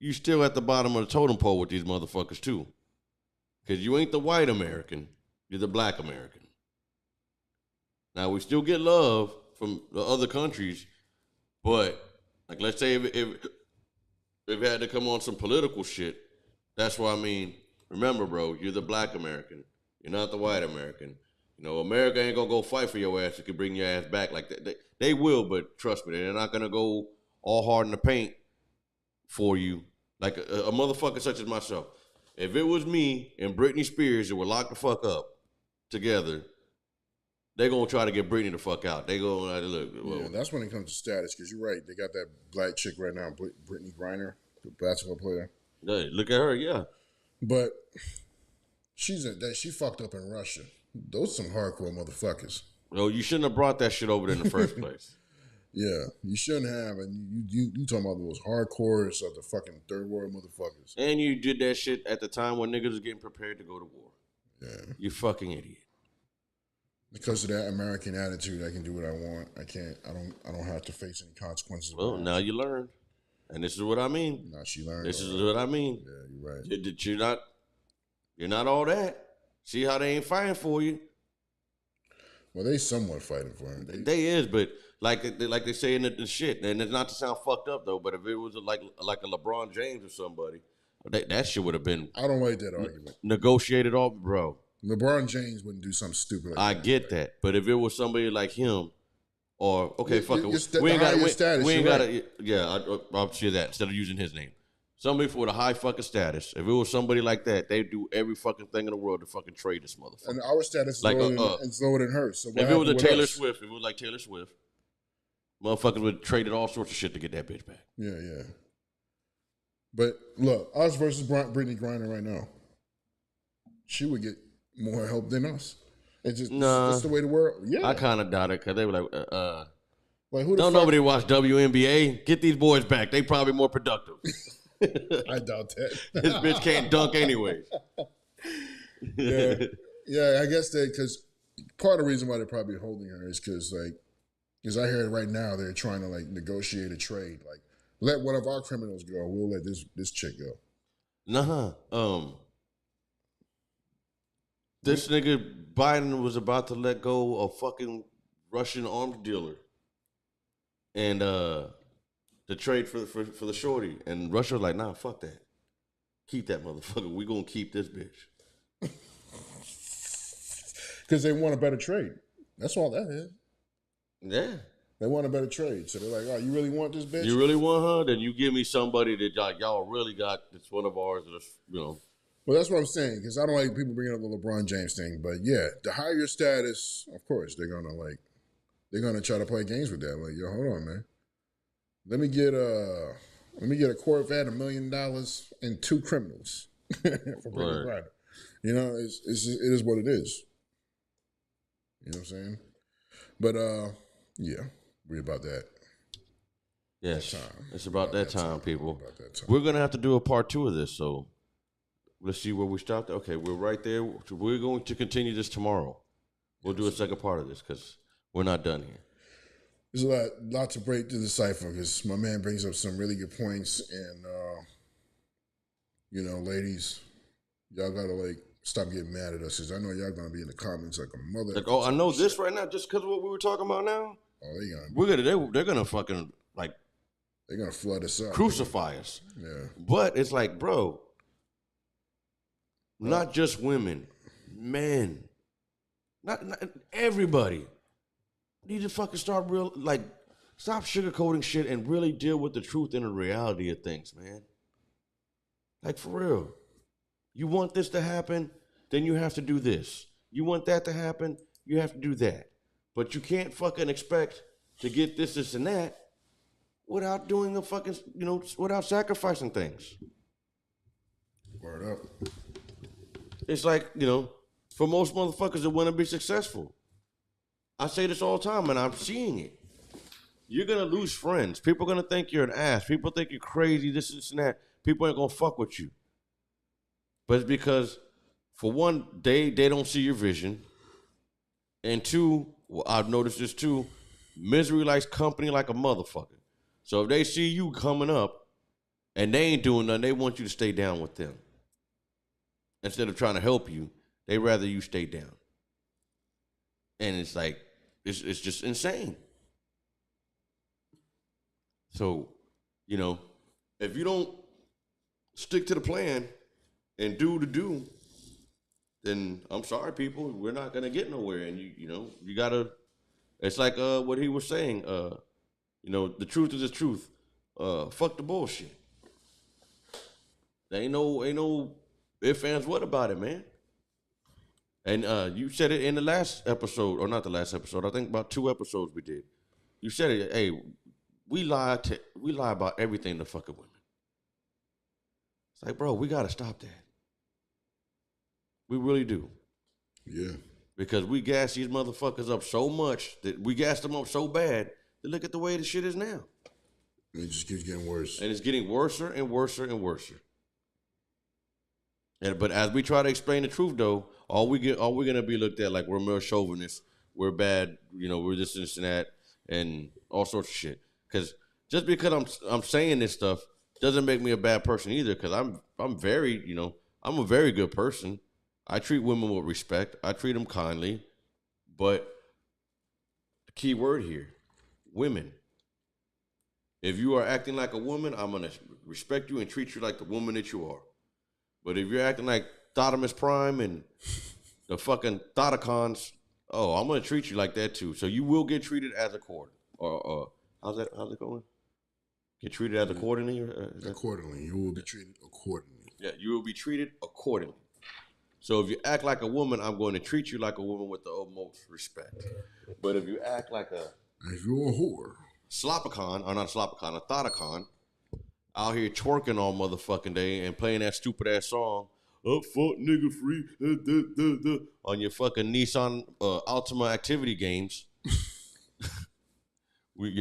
you still at the bottom of the totem pole with these motherfuckers too. Because you ain't the white American, you're the black American. Now, we still get love from the other countries, but, like, let's say if it had to come on some political shit, that's what I mean. Remember, bro, you're the black American. You're not the white American. You know, America ain't gonna go fight for your ass. You can bring your ass back like that. They will, but trust me, they're not gonna go all hard in the paint for you. Like a motherfucker such as myself. If it was me and Britney Spears that were locked the fuck up together, they gonna try to get Britney the fuck out. They gonna look. Well, Yeah, that's when it comes to status, because you're right. They got that black chick right now, Brittany Griner, the basketball player. hey, look at her, yeah. But she fucked up in Russia. Those some hardcore motherfuckers. Well, you shouldn't have brought that shit over there in the first place. Yeah, you shouldn't have. And you talking about those hardcores of the fucking third world motherfuckers. And you did that shit at the time when niggas was getting prepared to go to war. Yeah. You fucking idiot. Because of that American attitude, I can do what I want. I don't have to face any consequences. Well, now you learned. And this is what I mean. Now she learned. This is what I mean. Yeah, you're right. You're not all that. See how they ain't fighting for you? Well, they somewhat fighting for him. They is, but like they say in the shit, and it's not to sound fucked up though, but if it was like a LeBron James or somebody, that shit would have been I don't like that argument. negotiated off, bro. LeBron James wouldn't do something stupid like that. I get that, but if it was somebody like him, or okay, fuck it, we ain't got to. Yeah, I'll say that instead of using his name. Somebody with a high fucking status. If it was somebody like that, they'd do every fucking thing in the world to fucking trade this motherfucker. And our status is like, lower than hers. So if it was a Taylor Swift, if it was like Taylor Swift, motherfuckers would traded all sorts of shit to get that bitch back. Yeah, yeah. But look, us versus Brittany Griner right now, she would get more help than us. It's just that's the way the world. Yeah, I kind of doubt it because they were like, like who the don't fuck? nobody watch WNBA? Get these boys back. They probably more productive. I doubt that. This bitch can't dunk anyways. Yeah, yeah. I guess because part of the reason why they're probably holding her is because I heard right now they're trying to like negotiate a trade. Like, let one of our criminals go. We'll let this chick go. Nah. This nigga Biden was about to let go of fucking Russian arms dealer, and the trade for the shorty, and Russia was like, nah, fuck that, keep that motherfucker. We gonna keep this bitch because they want a better trade. That's all that is. Yeah, they want a better trade. So they're like, oh, you really want this bitch? You really want her? Then you give me somebody that y'all really got. It's one of ours. That's, Well, that's what I'm saying, because I don't like people bringing up the LeBron James thing. But yeah, the higher status, of course, they're gonna try to play games with that. Like, yo, hold on, man. Let me get a Corvette, $1 million, and 2 criminals for Brittany Griner. You know, it is what it is. You know what I'm saying? But yeah, we about that. Yes, it's about that time, people. About that time. We're gonna have to do a part 2 of this, so let's see where we stopped. Okay, we're right there. We're going to continue this tomorrow. We'll do a second part of this because we're not done here. There's a lot to break through the cipher because my man brings up some really good points, and ladies, y'all gotta stop getting mad at us because I know y'all gonna be in the comments like a mother. Like, oh, I know this right now just because of what we were talking about now. Oh, they're gonna fucking they're gonna flood us up, crucify us. Yeah, but it's like, bro, not just women, men, not everybody. Need to fucking stop stop sugarcoating shit and really deal with the truth and the reality of things, man. Like, for real. You want this to happen, then you have to do this. You want that to happen, you have to do that. But you can't fucking expect to get this, and that without doing the fucking, without sacrificing things. Word up. It's like, for most motherfuckers that want to be successful, I say this all the time, and I'm seeing it. You're going to lose friends. People are going to think you're an ass. People think you're crazy, this, and that. People ain't going to fuck with you. But it's because, for one, they don't see your vision. And 2, I've noticed this too, misery likes company like a motherfucker. So if they see you coming up and they ain't doing nothing. They want you to stay down with them. Instead of trying to help you, they rather you stay down. And it's like, it's just insane. So, you know, if you don't stick to the plan and do the do, then I'm sorry, people, we're not gonna get nowhere. And you know, you gotta. It's like what he was saying. You know, the truth is the truth. Fuck the bullshit. There ain't no ifs, ands, what about it, man? And you said it in the last episode, or not the last episode. I think about 2 episodes we did. You said it. Hey, we lie about everything to fucking women. It's like, bro, we gotta stop that. We really do. Yeah. Because we gas these motherfuckers up so much that we gassed them up so bad that look at the way the shit is now. And it just keeps getting worse. And it's getting worse and worse and worse. But as we try to explain the truth, though, all we're gonna be looked at like we're male chauvinists, we're bad, you know, we're this and that, and all sorts of shit. Because just because I'm saying this stuff doesn't make me a bad person either. Because I'm very, you know, I'm a very good person. I treat women with respect. I treat them kindly. But the key word here, women. If you are acting like a woman, I'm going to respect you and treat you like the woman that you are. But if you're acting like Thotimus Prime and the fucking Thoticons, I'm going to treat you like that too. So you will get treated as a court. Or how's it going? Get treated as accordingly? Accordingly. You will be treated accordingly. Yeah, you will be treated accordingly. So if you act like a woman, I'm going to treat you like a woman with the utmost respect. But if you act like if you're a whore, slopicon, or not a slopicon, a thoticon, out here twerking all motherfucking day and playing that stupid ass song, fuck nigga free, on your fucking Nissan Altima activity games. We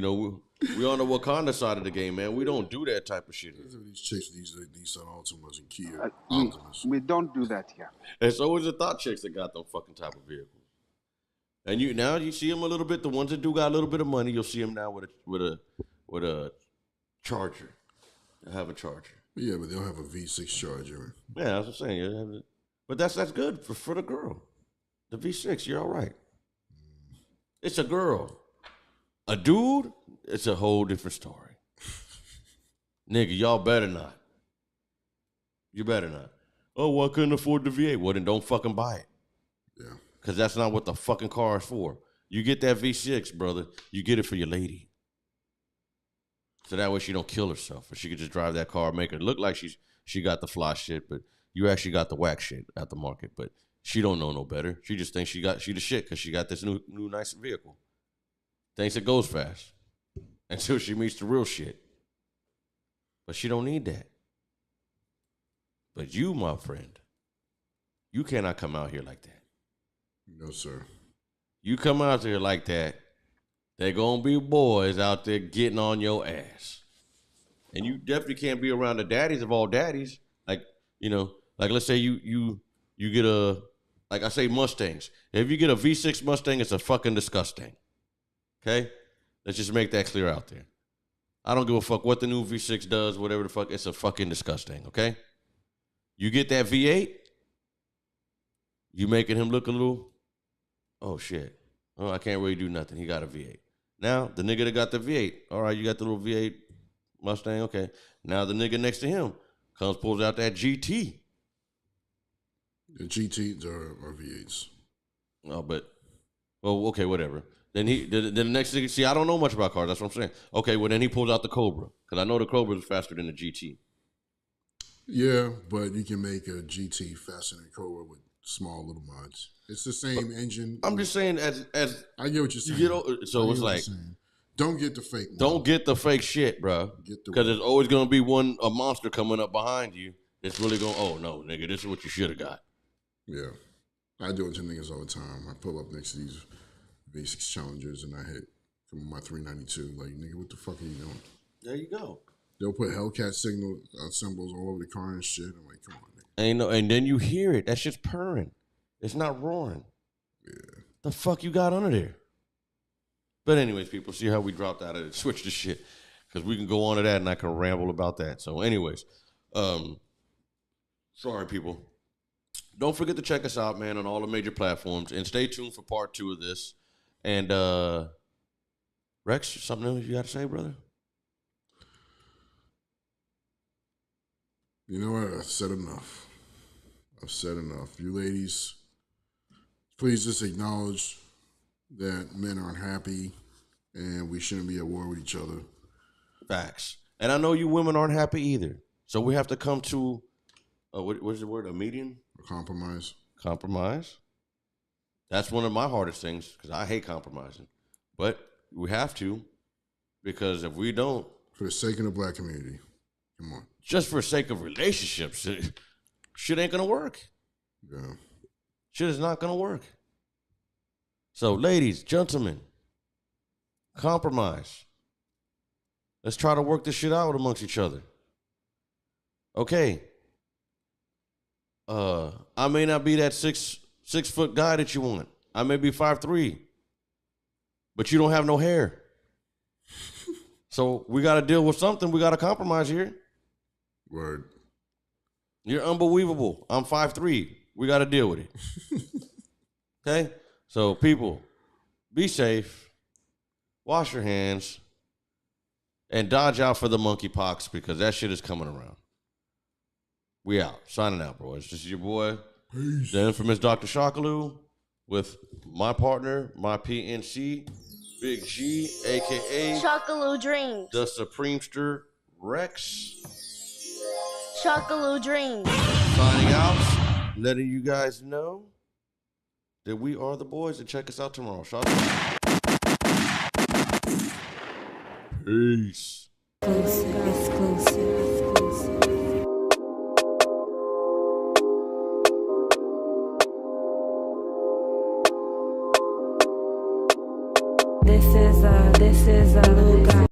on the Wakanda side of the game, man. We don't do that type of shit here. These chicks, these Altimas and Kia Optimus. We don't do that here. It's always the thought chicks that got them fucking type of vehicles. And you see them a little bit. The ones that do got a little bit of money, you'll see them now with a Charger. They have a Charger. Yeah, but they'll have a V6 Charger. Yeah, that's what I'm saying. But that's good for the girl. The V6, you're all right. It's a girl. A dude, it's a whole different story. Nigga, y'all better not. You better not. Oh, well, I couldn't afford the V8. Well, then don't fucking buy it. Yeah. Because that's not what the fucking car is for. You get that V6, brother, you get it for your lady. So that way she don't kill herself. Or she could just drive that car, make her look like she got the fly shit, but you actually got the whack shit at the market. But she don't know no better. She just thinks she the shit because she got this new nice vehicle. Thinks it goes fast until she meets the real shit. But she don't need that. But you, my friend, you cannot come out here like that. No, sir. You come out here like that, there gonna be boys out there getting on your ass. And you definitely can't be around the daddies of all daddies. Like, like let's say you get like I say Mustangs. If you get a V6 Mustang, it's a fucking disgusting. Okay? Let's just make that clear out there. I don't give a fuck what the new V6 does, whatever the fuck. It's a fucking disgusting, okay? You get that V8, you making him look a little, oh, shit. Oh, I can't really do nothing. He got a V8. Now, the nigga that got the V8, all right, you got the little V8 Mustang, okay. Now the nigga next to him pulls out that GT. The GTs are V8s. Oh, okay, whatever. Then the next thing, see, I don't know much about cars. That's what I'm saying. Okay, well, then he pulls out the Cobra. Because I know the Cobra is faster than the GT. Yeah, but you can make a GT faster than Cobra with small little mods. It's the same engine. I'm just saying, as I get what you're saying. So it's like, don't get the fake. Don't get the fake shit, bro. Because there's always gonna be a monster coming up behind you. It's really going. Oh no, nigga, this is what you should have got. Yeah, I do it to niggas all the time. I pull up next to these V6 Challengers and I hit my 392. Like, nigga, what the fuck are you doing? There you go. They'll put Hellcat symbols all over the car and shit. I'm like, come on, nigga. And then you hear it. That shit's purring. It's not roaring. Yeah. The fuck you got under there? But anyways, people, see how we dropped out of it. Switch the shit. because we can go on to that and I can ramble about that. So, anyways, sorry, people. Don't forget to check us out, man, on all the major platforms, and stay tuned for part 2 of this. And Rex, something else you got to say, brother? You know what? I've said enough. You ladies, please just acknowledge that men aren't happy and we shouldn't be at war with each other. Facts. And I know you women aren't happy either. So we have to come to, what's the word, a median? A compromise. Compromise. That's one of my hardest things because I hate compromising. But we have to, because if we don't. For the sake of the black community. Come on. Just for the sake of relationships, shit ain't going to work. Yeah. Shit is not going to work. So, ladies, gentlemen, compromise. Let's try to work this shit out amongst each other. Okay. I may not be that six foot guy that you want. I may be 5'3", but you don't have no hair. So we got to deal with something. We got to compromise here. Word. You're unbelievable. I'm 5'3". We got to deal with it. Okay? So people, be safe. Wash your hands. And dodge out for the monkeypox because that shit is coming around. We out. Signing out, boys. This is your boy, Peace. the infamous Dr. Shakaloo, with my partner, my PNC, Big G, a.k.a. Shakaloo Dreams. the Supremester Rex. Shakaloo Dreams. Signing out, letting you guys know that we are the boys, and check us out tomorrow. Shout out. Peace. Exclusive. This is a little guy.